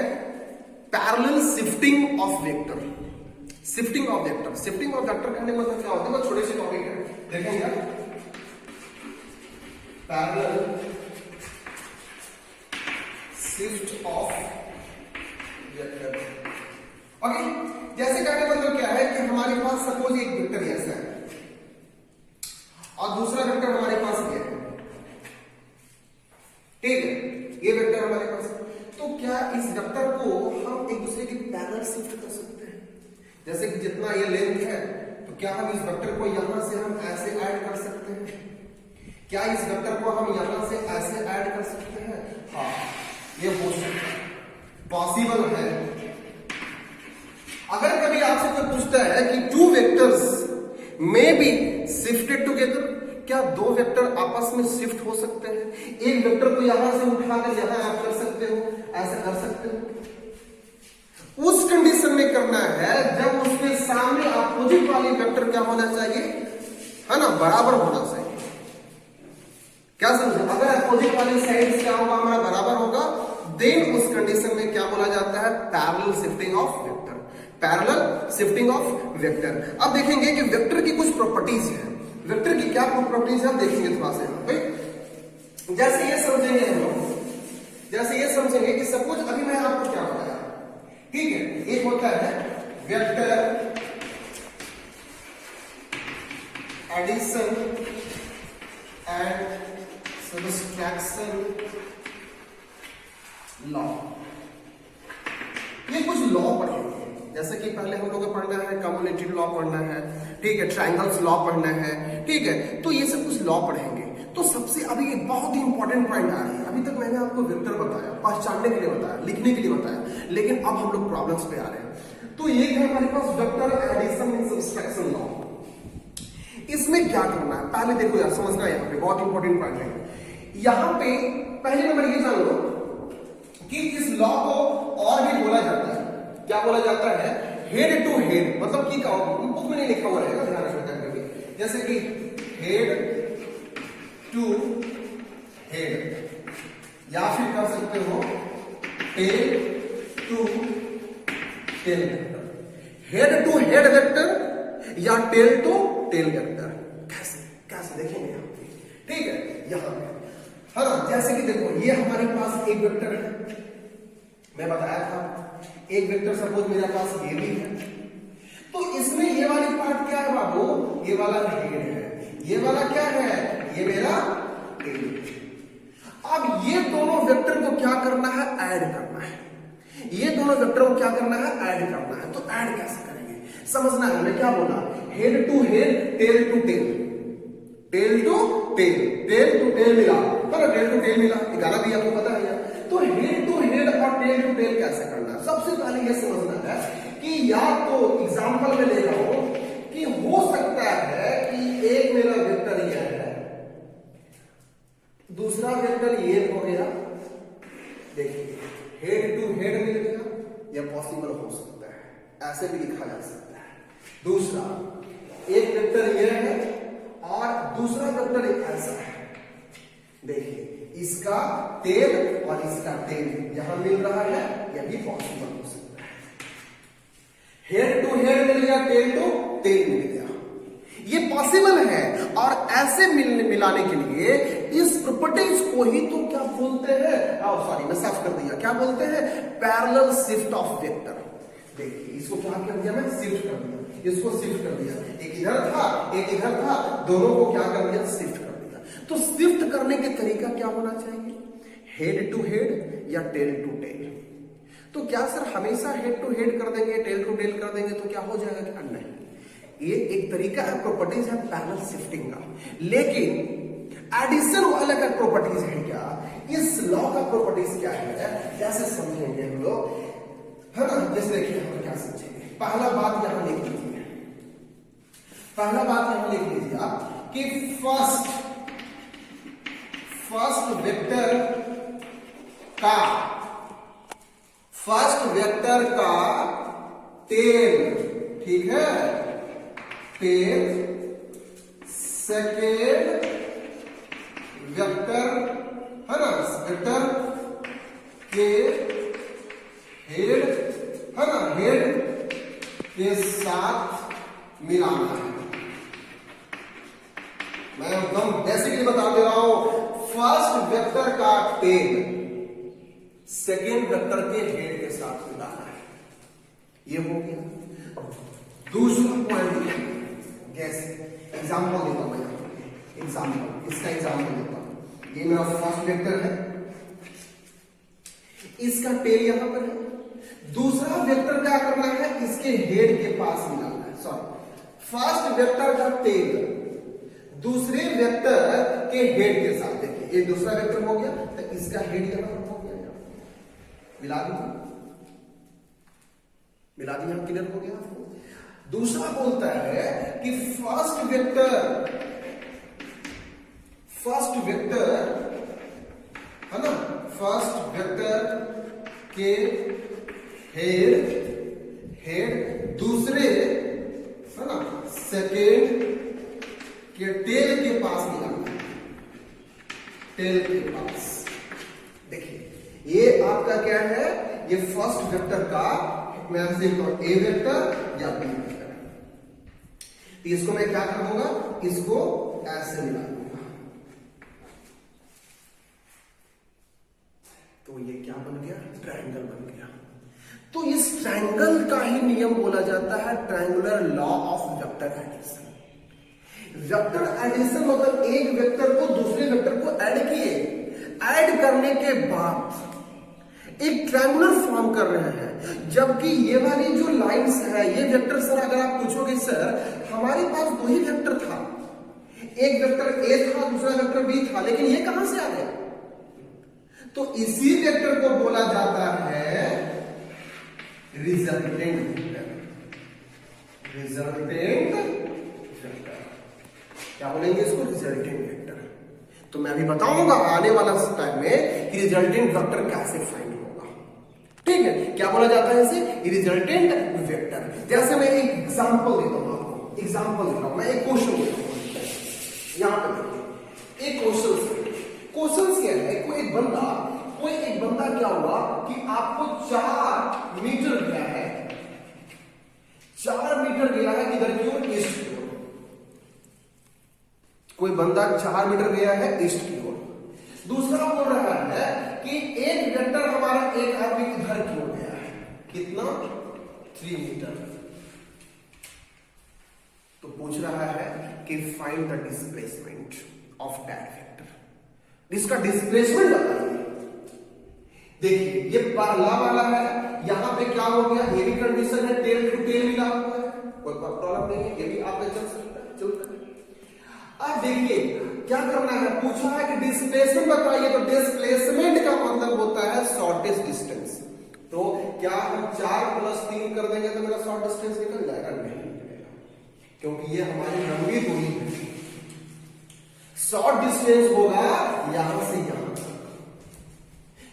Speaker 1: parallel shifting of vector. Shifting of vector, shifting of vector करने मतलब क्या होता है, वो छोटे से टॉपिक है, देखेंगे। Parallel shift of vector. Okay, जैसे कहने का मतलब क्या है कि हमारे पास सपोज एक वेक्टर ऐसा है और दूसरा वेक्टर हमारे पास ये है, ठीक है, ये वेक्टर हमारे पास है। तो क्या इस वेक्टर को हम एक दूसरे के पैरेलल शिफ्ट कर सकते हैं? जैसे कि जितना ये लेंथ है, तो क्या हम इस वेक्टर को यहां से हम ऐसे ऐड कर सकते हैं? क्या इस वेक्टर को हम यहां से ऐसे ऐड कर सकते हैं? हाँ, ये हो सकता है, पॉसिबल है। अगर कभी आपसे कोई पूछता है कि two vectors may be shifted together, क्या दो वेक्टर आपस में शिफ्ट हो सकते हैं? एक वेक्टर को यहां से उठाकर यहां आप कर सकते हो, ऐसा कर सकते हो। उस कंडीशन में करना है जब उसके सामने अपोजिट वाली वेक्टर क्या होना चाहिए, है ना, बराबर होना चाहिए। क्या समझे? अगर अपोजिट वाली साइड क्या होगा, हमारा बराबर होगा, देन उस कंडीशन में क्या बोला जाता है, parallel shifting of vector. Parallel shifting of vector. अब देखेंगे कि वेक्टर की कुछ प्रॉपर्टीज है। वेक्टर की क्या प्रॉपर्टीज है हम देखेंगे थोड़ा सा यहाँ पे। जैसे ये समझेंगे हम लोग, जैसे ये समझेंगे कि सपोज अभी मैं आपको क्या बताया, ठीक है, एक होता है vector addition and subtraction law. ये कुछ लॉ पढ़ेंगे, जैसे कि पहले हम लोगों को पढ़ना है कम्युनिटी लॉ पढ़ना है, ठीक है, ट्रायंगल्स लॉ पढ़ना है, ठीक है, तो ये सब कुछ लॉ पढ़ेंगे। तो सबसे अभी एक बहुत ही इंपॉर्टेंट पॉइंट आ रही है। अभी तक मैंने आपको वेक्टर बताया, पहचानने के लिए बताया, लिखने के लिए बताया, लेकिन अब हम लोग प्रॉब्लम्स पे आ रहे हैं। तो ये है हमारे पास vector addition and subtraction law. इसमें क्या करना है पहले देखो यार, समझना है, यहाँ पे बहुत इंपॉर्टेंट पॉइंट है। यहाँ पे पहले नंबर ये जान लो कि इस लॉ को और भी बोला जाता है, क्या बोला जाता है, हेड टू हेड। मतलब कि बुक में नहीं लिखा हुआ रहेगा, ध्यान रखना कभी, जैसे कि हेड टू हेड, या फिर कर सकते हो tail to tail vector, head to head vector या टेल टू टेल वेक्टर। कैसे कैसे देखेंगे यहाँ पे, ठीक है, यहाँ पे, है ना। जैसे कि देखो ये हमारे पास एक वेक्टर है, मैं बताया था एक वेक्टर सपोज मेरे पास ये भी है, तो इसमें ये वाली पार्ट क्या है बाबू, ये वाला हेड है, ये वाला क्या है, ये मेरा टेल। अब ये दोनों वेक्टर को क्या करना है, ऐड करना है। ये दोनों वेक्टर को क्या करना है, ऐड करना है। तो ऐड कैसे करेंगे समझना है। मैं क्या बोला, head to head, tail to tail, tail to tail, tail to tail मिला, टेल टू टेल मिला, गाना भी आपको पता है। तो हेड टू हेड और टेल टू टेल कैसे करना है, सबसे पहले यह समझना है कि या तो एग्जांपल में ले रहा हूं कि हो सकता है कि एक मेरा वेक्टर ये है, दूसरा वेक्टर ये हो गया, देखिए हेड टू हेड मिल गया, यह पॉसिबल हो सकता है, ऐसे भी लिखा जा सकता है। दूसरा एक वेक्टर ये है और दूसरा वेक्टर एक ऐसा है, देखिए इसका टेल और इसका टेल यहां मिल रहा है, यह भी पॉसिबल हो सकता है। हेड टू हेड मिल गया, टेल टू टेल मिल गया, ये पॉसिबल है। और ऐसे मिलाने के लिए इस प्रॉपर्टीज को ही तो क्या बोलते हैं, सॉरी मैं साफ कर दिया, क्या बोलते हैं, पैरेलल शिफ्ट ऑफ वेक्टर। देखिए इसको क्या कर दिया, मैं शिफ्ट कर दिया, इसको शिफ्ट कर दिया, एक इधर था एक इधर था, दोनों को क्या कर दिया, शिफ्ट कर दिया। तो शिफ्ट करने के तरीका क्या होना चाहिए, हेड टू हेड या टेल टू टेल। तो क्या सर हमेशा हेड टू हेड कर देंगे, टेल टू टेल कर देंगे तो क्या हो जाएगा, क्या नहीं, ये एक तरीका है, प्रॉपर्टीज है पैरेलल शिफ्टिंग का। लेकिन एडिशन वाला का प्रॉपर्टीज है क्या, इस लॉ का प्रॉपर्टीज क्या है, कैसे समझेंगे हम लोग, है ना। जैसे देखिए हम क्या समझेंगे, पहला बात यहां लिख लीजिए, पहला बात यहां लिख लीजिए आप कि फर्स्ट वेक्टर का, फर्स्ट वेक्टर का टेल, ठीक है, टेल, सेकेंड वेक्टर, है ना, वेक्टर के हेड, है ना, हेड के साथ मिलाना है। मैं एकदम बेसिकली बता दे रहा हूं, फर्स्ट वेक्टर का टेल सेकेंड वेक्टर के हेड के साथ मिलाना है। ये हो गया। दूसरा पॉइंट कैसे, एग्जाम्पल देता हूं मैं यहां पर, एग्जाम्पल, इसका एग्जाम्पल देता हूं। ये मेरा फर्स्ट वेक्टर है, इसका टेल यहां पर है। दूसरा वेक्टर क्या करना है, इसके हेड के पास मिलाना है। सॉरी, फर्स्ट वेक्टर का टेल दूसरे वेक्टर के हेड के साथ, देखिए ये दूसरा वेक्टर हो गया, तो इसका हेड यहां पर हो गया, मिला दिया, क्लियर हो गया आपको। दूसरा बोलता है कि फर्स्ट वेक्टर है ना, फर्स्ट वेक्टर के हेड दूसरे है ना सेकेंड के टेल के पास मिलाना, टेल के पास। देखिए ये आपका क्या है, ये फर्स्ट वेक्टर का मैं ऐसे ए वेक्टर या बी वेक्टर, तो इसको मैं क्या कर दूंगा, इसको ऐसे मिला दूंगा, तो ये क्या बन गया, ट्रायंगल बन गया। तो इस ट्रायंगल का ही नियम बोला जाता है triangular law of vector addition. Vector addition मतलब एक वेक्टर को दूसरे वेक्टर को ऐड किए, ऐड करने के बाद एक ट्रायंगुलर फॉर्म कर रहे हैं। जबकि ये वाली जो लाइंस है, ये वेक्टर सर अगर आप पूछोगे सर हमारे पास दो ही वेक्टर था, एक वेक्टर ए था, दूसरा वेक्टर बी था, लेकिन ये कहां से आ गया, तो इसी वेक्टर को बोला जाता है रिजल्टेंट वेक्टर। रिजल्टेंट वेक्टर क्या बोलेंगे इसको, रिजल्टेंट वेक्टर। तो मैं अभी बताऊंगा आने वाला टाइम में कि रिजल्टेंट वेक्टर कैसे फाइंड होगा, ठीक है। क्या बोला जाता है इसे, रिजल्टेंट वेक्टर। जैसे मैं एक एग्जांपल देता हूं आपको, एग्जांपल देता हूं मैं, एक क्वेश्चन देता हूं यहां पर देखिए, एक क्वेश्चन क्या है, कोई एक बंदा क्या हुआ कि आपको 4 मीटर गया है, 4 मीटर गया है किधर की ओर, ईस्ट की ओर। कोई बंदा 4 मीटर गया है ईस्ट की ओर। दूसरा बोल रहा है कि एक वेक्टर हमारा एक आदमी इधर की ओर गया है, कितना, 3 मीटर। तो पूछ रहा है कि find the displacement of that vector. इसका डिस्प्लेसमेंट बताइए। देखिए ये पहला वाला है, यहां पे क्या हो गया, ये भी कंडीशन है, टेल टू टेल मिला हुआ है, कोई प्रॉब्लम नहीं है, ये भी आपका चल सकता है, चलता है। अब देखिए क्या करना है, पूछा है कि डिस्प्लेसमेंट बताइए, तो डिस्प्लेसमेंट का मतलब होता है शॉर्टेस्ट डिस्टेंस। तो क्या हम 4 + 3 कर देंगे तो मेरा शॉर्ट डिस्टेंस निकल जाएगा, नहीं निकलेगा, क्योंकि ये हमारी लंबी दूरी है। शॉर्ट डिस्टेंस होगा यहां से यहां,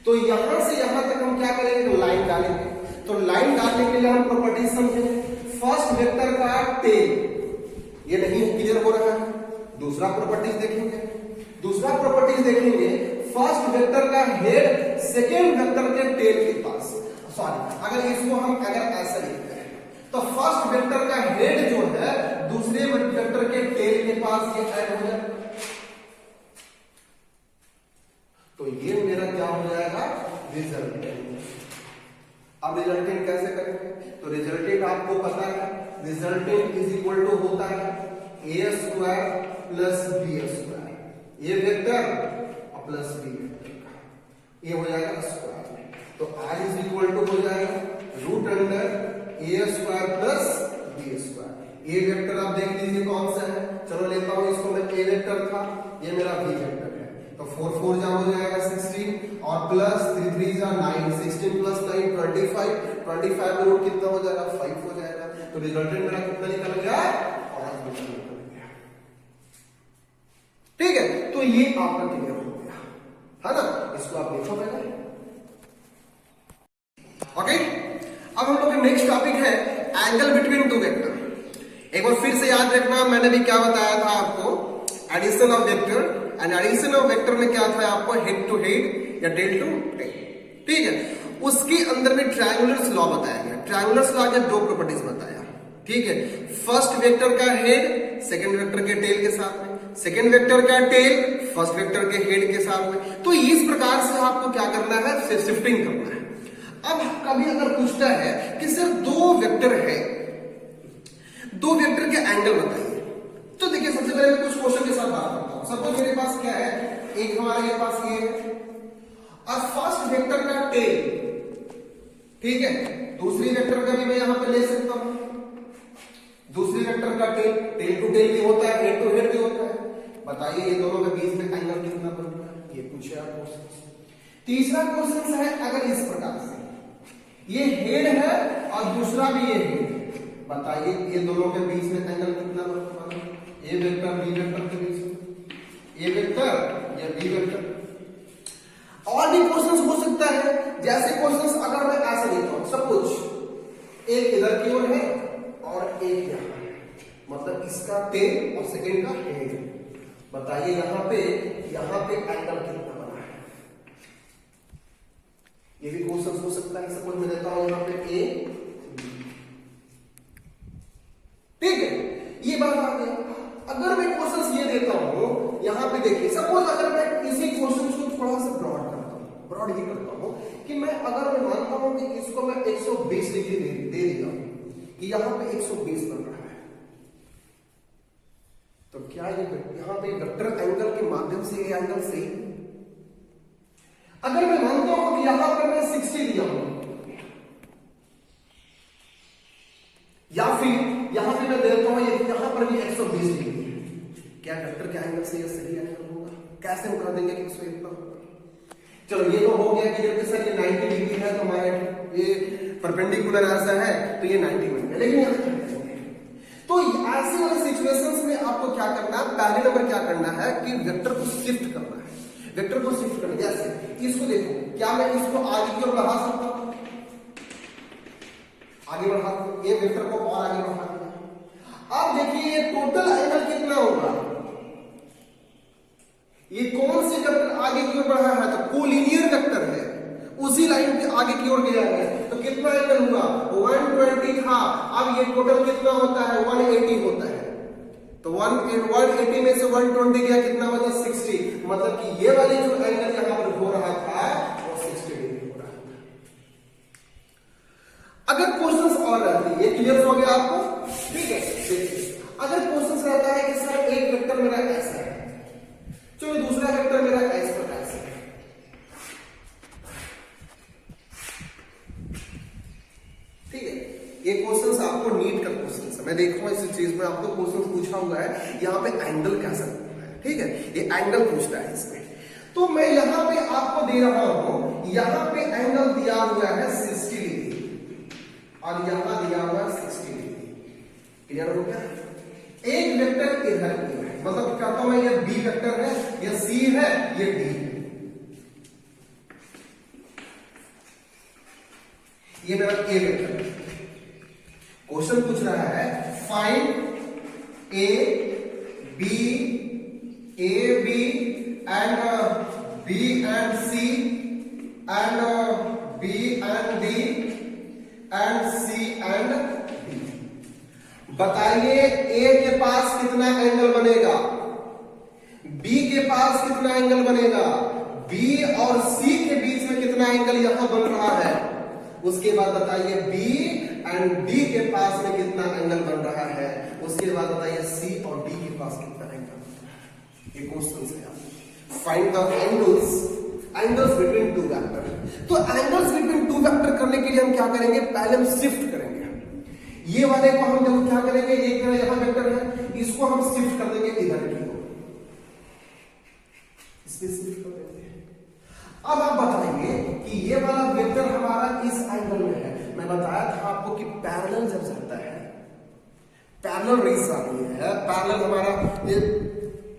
Speaker 1: तो यहां से यहां तक हम क्या करेंगे, तो लाइन डालेंगे। तो लाइन डालने के लिए हम प्रॉपर्टी समझेंगे। फर्स्ट वेक्टर का टेल, ये नहीं क्लियर हो रहा है, दूसरा प्रॉपर्टीज देखेंगे, फर्स्ट वेक्टर का हेड सेकेंड वेक्टर के टेल के पास। सॉरी, अगर इसको हम ऐसे लिखते हैं, तो फर्स्ट वेक्टर का हेड जो है दूसरे वेक्टर के टेल के पास ये ऐड हो जाएगा, तो ये मेरा क्या हो जाएगा, रिजल्टेंट। अब रिजल्टेंट कैसे करेंगे, तो रिजल्टेंट आपको पता है, रिजल्टेंट इज इक्वल टू होता है a² प्लस b², ये वेक्टर प्लस b वेक्टर का, ये हो जाएगा स्क्वायर। तो r इज इक्वल टू हो जाएगा √a² प्लस b²। ये वेक्टर आप देख लीजिए कौन सा है, चलो लेता हूं इसको, मैं a वेक्टर था, ये मेरा b वेक्टर, तो 4 4 जा हो जाएगा 16 और प्लस 3 3 जा 9, 16 प्लस 9 25, 25 का रूट कितना हो जाएगा, 5 हो जाएगा। तो रिजल्टेंट मेरा कितना निकल गया, 5 मीटर निकल गया, ठीक है। तो ये आपका क्लियर हो गया है ना, इसको आप देखो पहले, ओके। अब हम लोग का नेक्स्ट टॉपिक है एंगल बिटवीन टू वेक्टर। एक बार फिर से याद रखना, मैंने भी क्या बताया था आपको, addition of vector, and addition of vector में क्या था आपको, हेड टू हेड या टेल टू टेल, ठीक है। उसके अंदर में ट्रायंगुलर लॉ बताया गया, ट्रायंगुलर लॉ के 2 प्रॉपर्टीज बताया, ठीक है। फर्स्ट वेक्टर का हेड सेकंड वेक्टर के टेल के साथ में, सेकंड वेक्टर का टेल फर्स्ट वेक्टर के हेड के साथ में। तो इस प्रकार से आपको क्या करना करना है, शिफ्टिंग करना है। अब कभी अगर पूछता है कि सर दो वेक्टर है, दो वेक्टर के एंगल बताइए, तो देखिए सबसे पहले मैं कुछ क्वेश्चन के साथ बात करता हूं। सपोज मेरे पास क्या है, एक हमारे ये पास ये है और फर्स्ट वेक्टर का टेल, ठीक है, दूसरी वेक्टर का भी मैं यहां पे ले सकता हूं, दूसरी वेक्टर का टेल, टेल टू टेल भी होता है, हेड टू हेड भी होता है। बताइए ये दोनों के बीच में एंगल कितना बनता है, ये पूछे आप क्वेश्चन। तीसरा क्वेश्चन है अगर इस प्रकार से ये हेड है और दूसरा भी ये हेड, बताइए ये दोनों के बीच में एंगल कितना बनता है, ए वेक्टर बी वेक्टर के बीच में, ए वेक्टर या बी वेक्टर। और भी क्वेश्चंस हो सकता है, जैसे क्वेश्चंस अगर मैं ऐसे देता हूं, सपोज एक इधर की ओर है और एक यहां है, मतलब इसका टेल और सेकंड का हेड, बताइए यहां पे एंगल कितना बना है, ये भी क्वेश्चंस हो सकता है। सपोज मैं देता हूं यहां पे ए, ठीक है, ये बात आ गई। अगर मैं क्वेश्चंस ये देता हूं, यहां पे देखिए, सपोज अगर मैं इसी क्वेश्चन को थोड़ा सा ब्रॉड करता हूं, ब्रॉड ही करता हूं कि मैं मानता हूं कि इसको मैं 120 डिग्री दे दिया हूं कि यहां पे 120 बन रहा है, तो क्या ये यहां पे वेक्टर एंगल के माध्यम से ये एंगल सही? अगर मैं मानता हूं कि यहां पर मैं 60 दिया हूं, या फिर यहां पे मैं देता हूं यहां पर भी 120 डिग्री, क्या वेक्टर के एंगल से ये सही एंगल होगा? कैसे हम कर देंगे कि इसमें इतना होगा? चलो ये तो हो गया कि जब सर ये 90 डिग्री है तो हमारे ये परपेंडिकुलर ऐसा है तो ये 90 बन गया, लेकिन यहां तो ऐसे वाले सिचुएशंस में आपको क्या करना है, पहले नंबर क्या करना है कि वेक्टर को शिफ्ट करना है, वेक्टर को शिफ्ट करना। जैसे इसको देखो, क्या मैं इसको आगे की ओर बढ़ा सकता हूं, आगे बढ़ा, ये वेक्टर को और आगे बढ़ा दिया। अब देखिए ये टोटल एंगल कितना होगा, ये कौन से वेक्टर आगे की ओर बढ़ा है, तो कोलिनियर वेक्टर है, उसी लाइन के आगे की ओर गया है, तो कितना एंगल हुआ 120 था। अब ये टोटल कितना होता है 180 होता है, तो 180 में से 120 गया, कितना बचा 60, मतलब कि ये वाली जो एंगल यहां पर हो रहा था वो 60 डिग्री हो रहा था। अगर क्वेश्चंस और रहते, ये क्लियर हो गया आपको, ठीक है। देखिए अगर क्वेश्चंस रहता है कि सर एक वेक्टर मेरा ऐसा है, चलो दूसरा वेक्टर मेरा ऐसा है, ठीक है। ये क्वेश्चंस आपको नीट का क्वेश्चंस है, मैं देखूंगा इस चीज में आपको क्वेश्चन पूछा हुआ है, यहाँ पे एंगल कैसा है, ठीक है, ये एंगल पूछता है इसमें। तो मैं यहाँ पे आपको दे रहा हूं, यहाँ पे एंगल दिया हुआ है 60 डिग्री और यहाँ दिया हुआ है 60 डिग्री, क्लियर हो गया। एक वेक्टर इधर की है, मतलब कहता हूं मैं ये बी वेक्टर है, ये सी है, ये डी है, ये मेरा ए वेक्टर है। क्वेश्चन पूछ रहा है find A B and B and C and B and D and C and D. बताइए ए के पास कितना एंगल बनेगा, बी के पास कितना एंगल बनेगा, बी और सी के बीच में कितना एंगल यहां बन रहा है, उसके बाद बताइए बी एंड डी के पास में कितना एंगल बन रहा है, उसके बाद बताइए सी और डी के पास कितना एंगल बन रहा है। ये क्वेश्चन है, find the angles between two vector. तो एंगल्स बिटवीन टू वेक्टर करने के लिए हम क्या करेंगे, पहले हम शिफ्ट करेंगे, ये वाले को हम देखो क्या करेंगे, एक यहां वेक्टर है, इसको हम शिफ्ट कर देंगे इधर की ओर, इसमें शिफ्ट कर देंगे। अब आप बताइए कि ये वाला वेक्टर हमारा इस एंगल में है, मैं बताया था आपको कि पैरेलल जब जाता है, पैरेलल रेस आ रही है, पैरेलल हमारा ये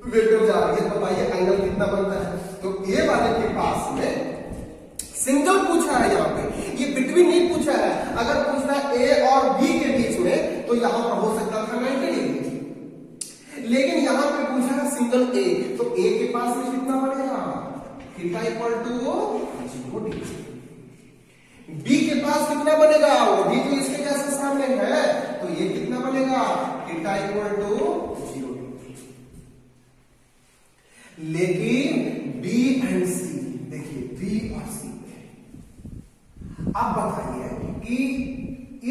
Speaker 1: वेक्टर जा रही है, बताइए एंगल कितना बनता है। तो ये वाले के पास में सिंगल पूछा है, यहाँ पे ये बिटवीन नहीं पूछा है, अगर पूछना ए और बी के बीच में तो यहां पर हो सकता था 90 डिग्री, लेकिन यहां पे पूछा है सिंगल ए, तो ए के पास में कितना बनेगा, theta equal to 0 degree. B के पास कितना बनेगा, वो भी तो इसके जैसे सामने है, तो ये कितना बनेगा, थीटा इक्वल टू 0 डिग्री। लेकिन बी एंड सी, देखिए बी और सी अब बताइए कि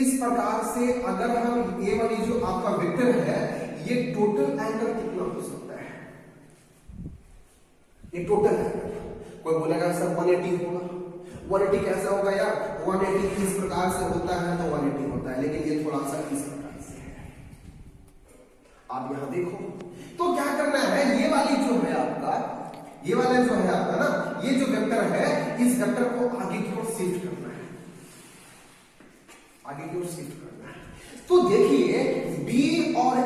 Speaker 1: इस प्रकार से अगर हम ये वाली जो आपका वेक्टर है, ये टोटल एंगल कितना हो सकता है? ये टोटल एंगल कोई बोलेगा सर 180 होगा। 180 कैसा होगा यार? 180 इस प्रकार से होता है तो 180 होता है, लेकिन ये थोड़ा सा इस प्रकार से है। आप यहां देखो तो क्या करना है, ये वाली जो है आपका, ये वाला जो है आपका ना, ये जो वेक्टर है, इस वेक्टर को आगे की ओर शिफ्ट करना है, आगे की ओर शिफ्ट करना है। तो देखिए बी और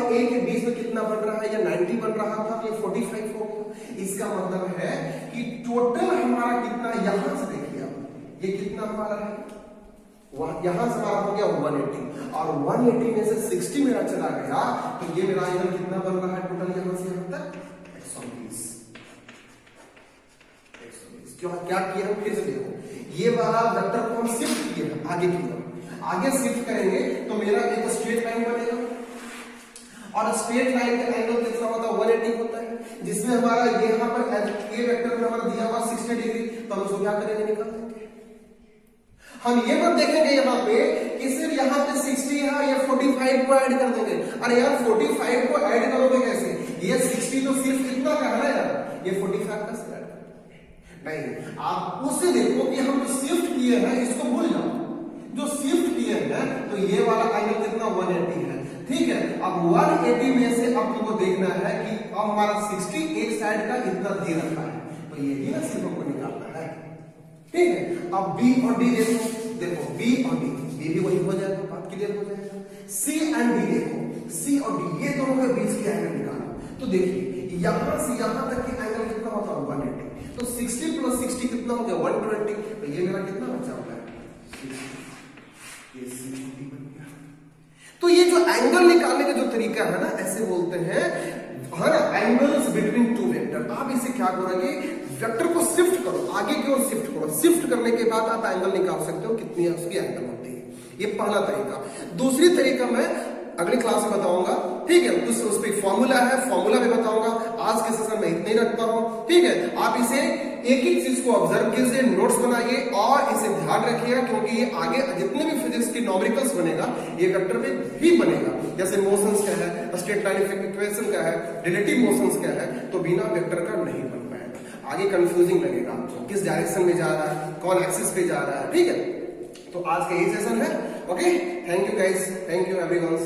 Speaker 1: ए के बीच में कितना बन रहा है? ये 90 बन रहा था, ये 45 हो गया। इसका मतलब है कि टोटल हमारा कितना, यहां से देखिए आप, ये कितना हमारा है, यहां से हमारा हो गया 180, और 180 में से 60 मेरा चला गया, तो ये मेरा एंगल कितना बन रहा है टोटल यहां से यहां तक? 120। क्या किया हम? फिर से देखो, ये वाला वेक्टर को हम शिफ्ट किए हैं आगे की तरफ, आगे शिफ्ट करेंगे तो मेरा एक स्ट्रेट लाइन बनेगा, और स्ट्रेट लाइन का एंगल कितना होता है? 180 होता है, जिसमें हमारा ये यहां पर ए वेक्टर में हमारा दिया हुआ 60 डिग्री, तो हम उसको क्या करेंगे? निकाल देंगे। हम ये मत देखेंगे यहाँ पे कि सिर्फ यहाँ पे 60 है, ये 45 को ऐड कर देंगे। अरे यार 45 को ऐड करोगे कैसे? ये 60 तो सिर्फ इतना का है ना यार, ये 45 का से ऐड नहीं। आप उससे देखो कि हम जो शिफ्ट किए हैं इसको भूल जाओ, जो शिफ्ट किए हैं तो ये वाला एंगल कितना? 180 है, ठीक है। अब 180 में से अब तुमको देखना है कि अब हमारा 60 एक साइड का इतना दे रखा है, तो ये भी ना सिर्फ हमको निकालना है, ठीक है। अब बी और डी देखो बी और डी, बी भी वही हो जाएगा, बात क्लियर हो जाएगा। सी एंड डी देखो, सी और डी ये दोनों के बीच के एंगल निकालो, तो देखिए यहां से यहां तक के एंगल कितना होता है? 180, तो 60 प्लस 60 कितना हो गया? 120, तो ये मेरा कितना बचा हुआ है? 60, ये 60 बन गया। तो ये जो एंगल निकालने का जो तरीका है ना, ऐसे बोलते हैं एंगल्स बिटवीन टू वेक्टर। आप इसे क्या करोगे? वेक्टर को शिफ्ट करो, आगे की ओर शिफ्ट करो, शिफ्ट करने के बाद आप एंगल निकाल सकते हो कितनी उसकी एंगल होती है। ये पहला तरीका। दूसरी तरीका मैं अगली क्लास में बताऊंगा, ठीक है। तो उस पर फॉर्मूला है, फॉर्मूला भी बताऊंगा। आज के सेशन में इतने ही रखता हूं, ठीक है। आप इसे एक एक चीज को ऑब्जर्व कीजिए, नोट्स बनाइए और इसे ध्यान रखिएगा, क्योंकि ये आगे जितने भी फिजिक्स की न्यूमेरिकल्स बनेगा ये वेक्टर में भी बनेगा। जैसे मोशंस क्या है, स्ट्रेट लाइन इक्वेशन क्या है, रिलेटिव मोशंस क्या है, तो बिना वेक्टर का नहीं बन पाएगा। आगे कंफ्यूजिंग लगेगा आपको, किस डायरेक्शन में जा रहा है, कौन एक्सिस पे जा रहा है, ठीक है। तो आज का यही सेशन है। Okay, thank you guys, thank you everyone.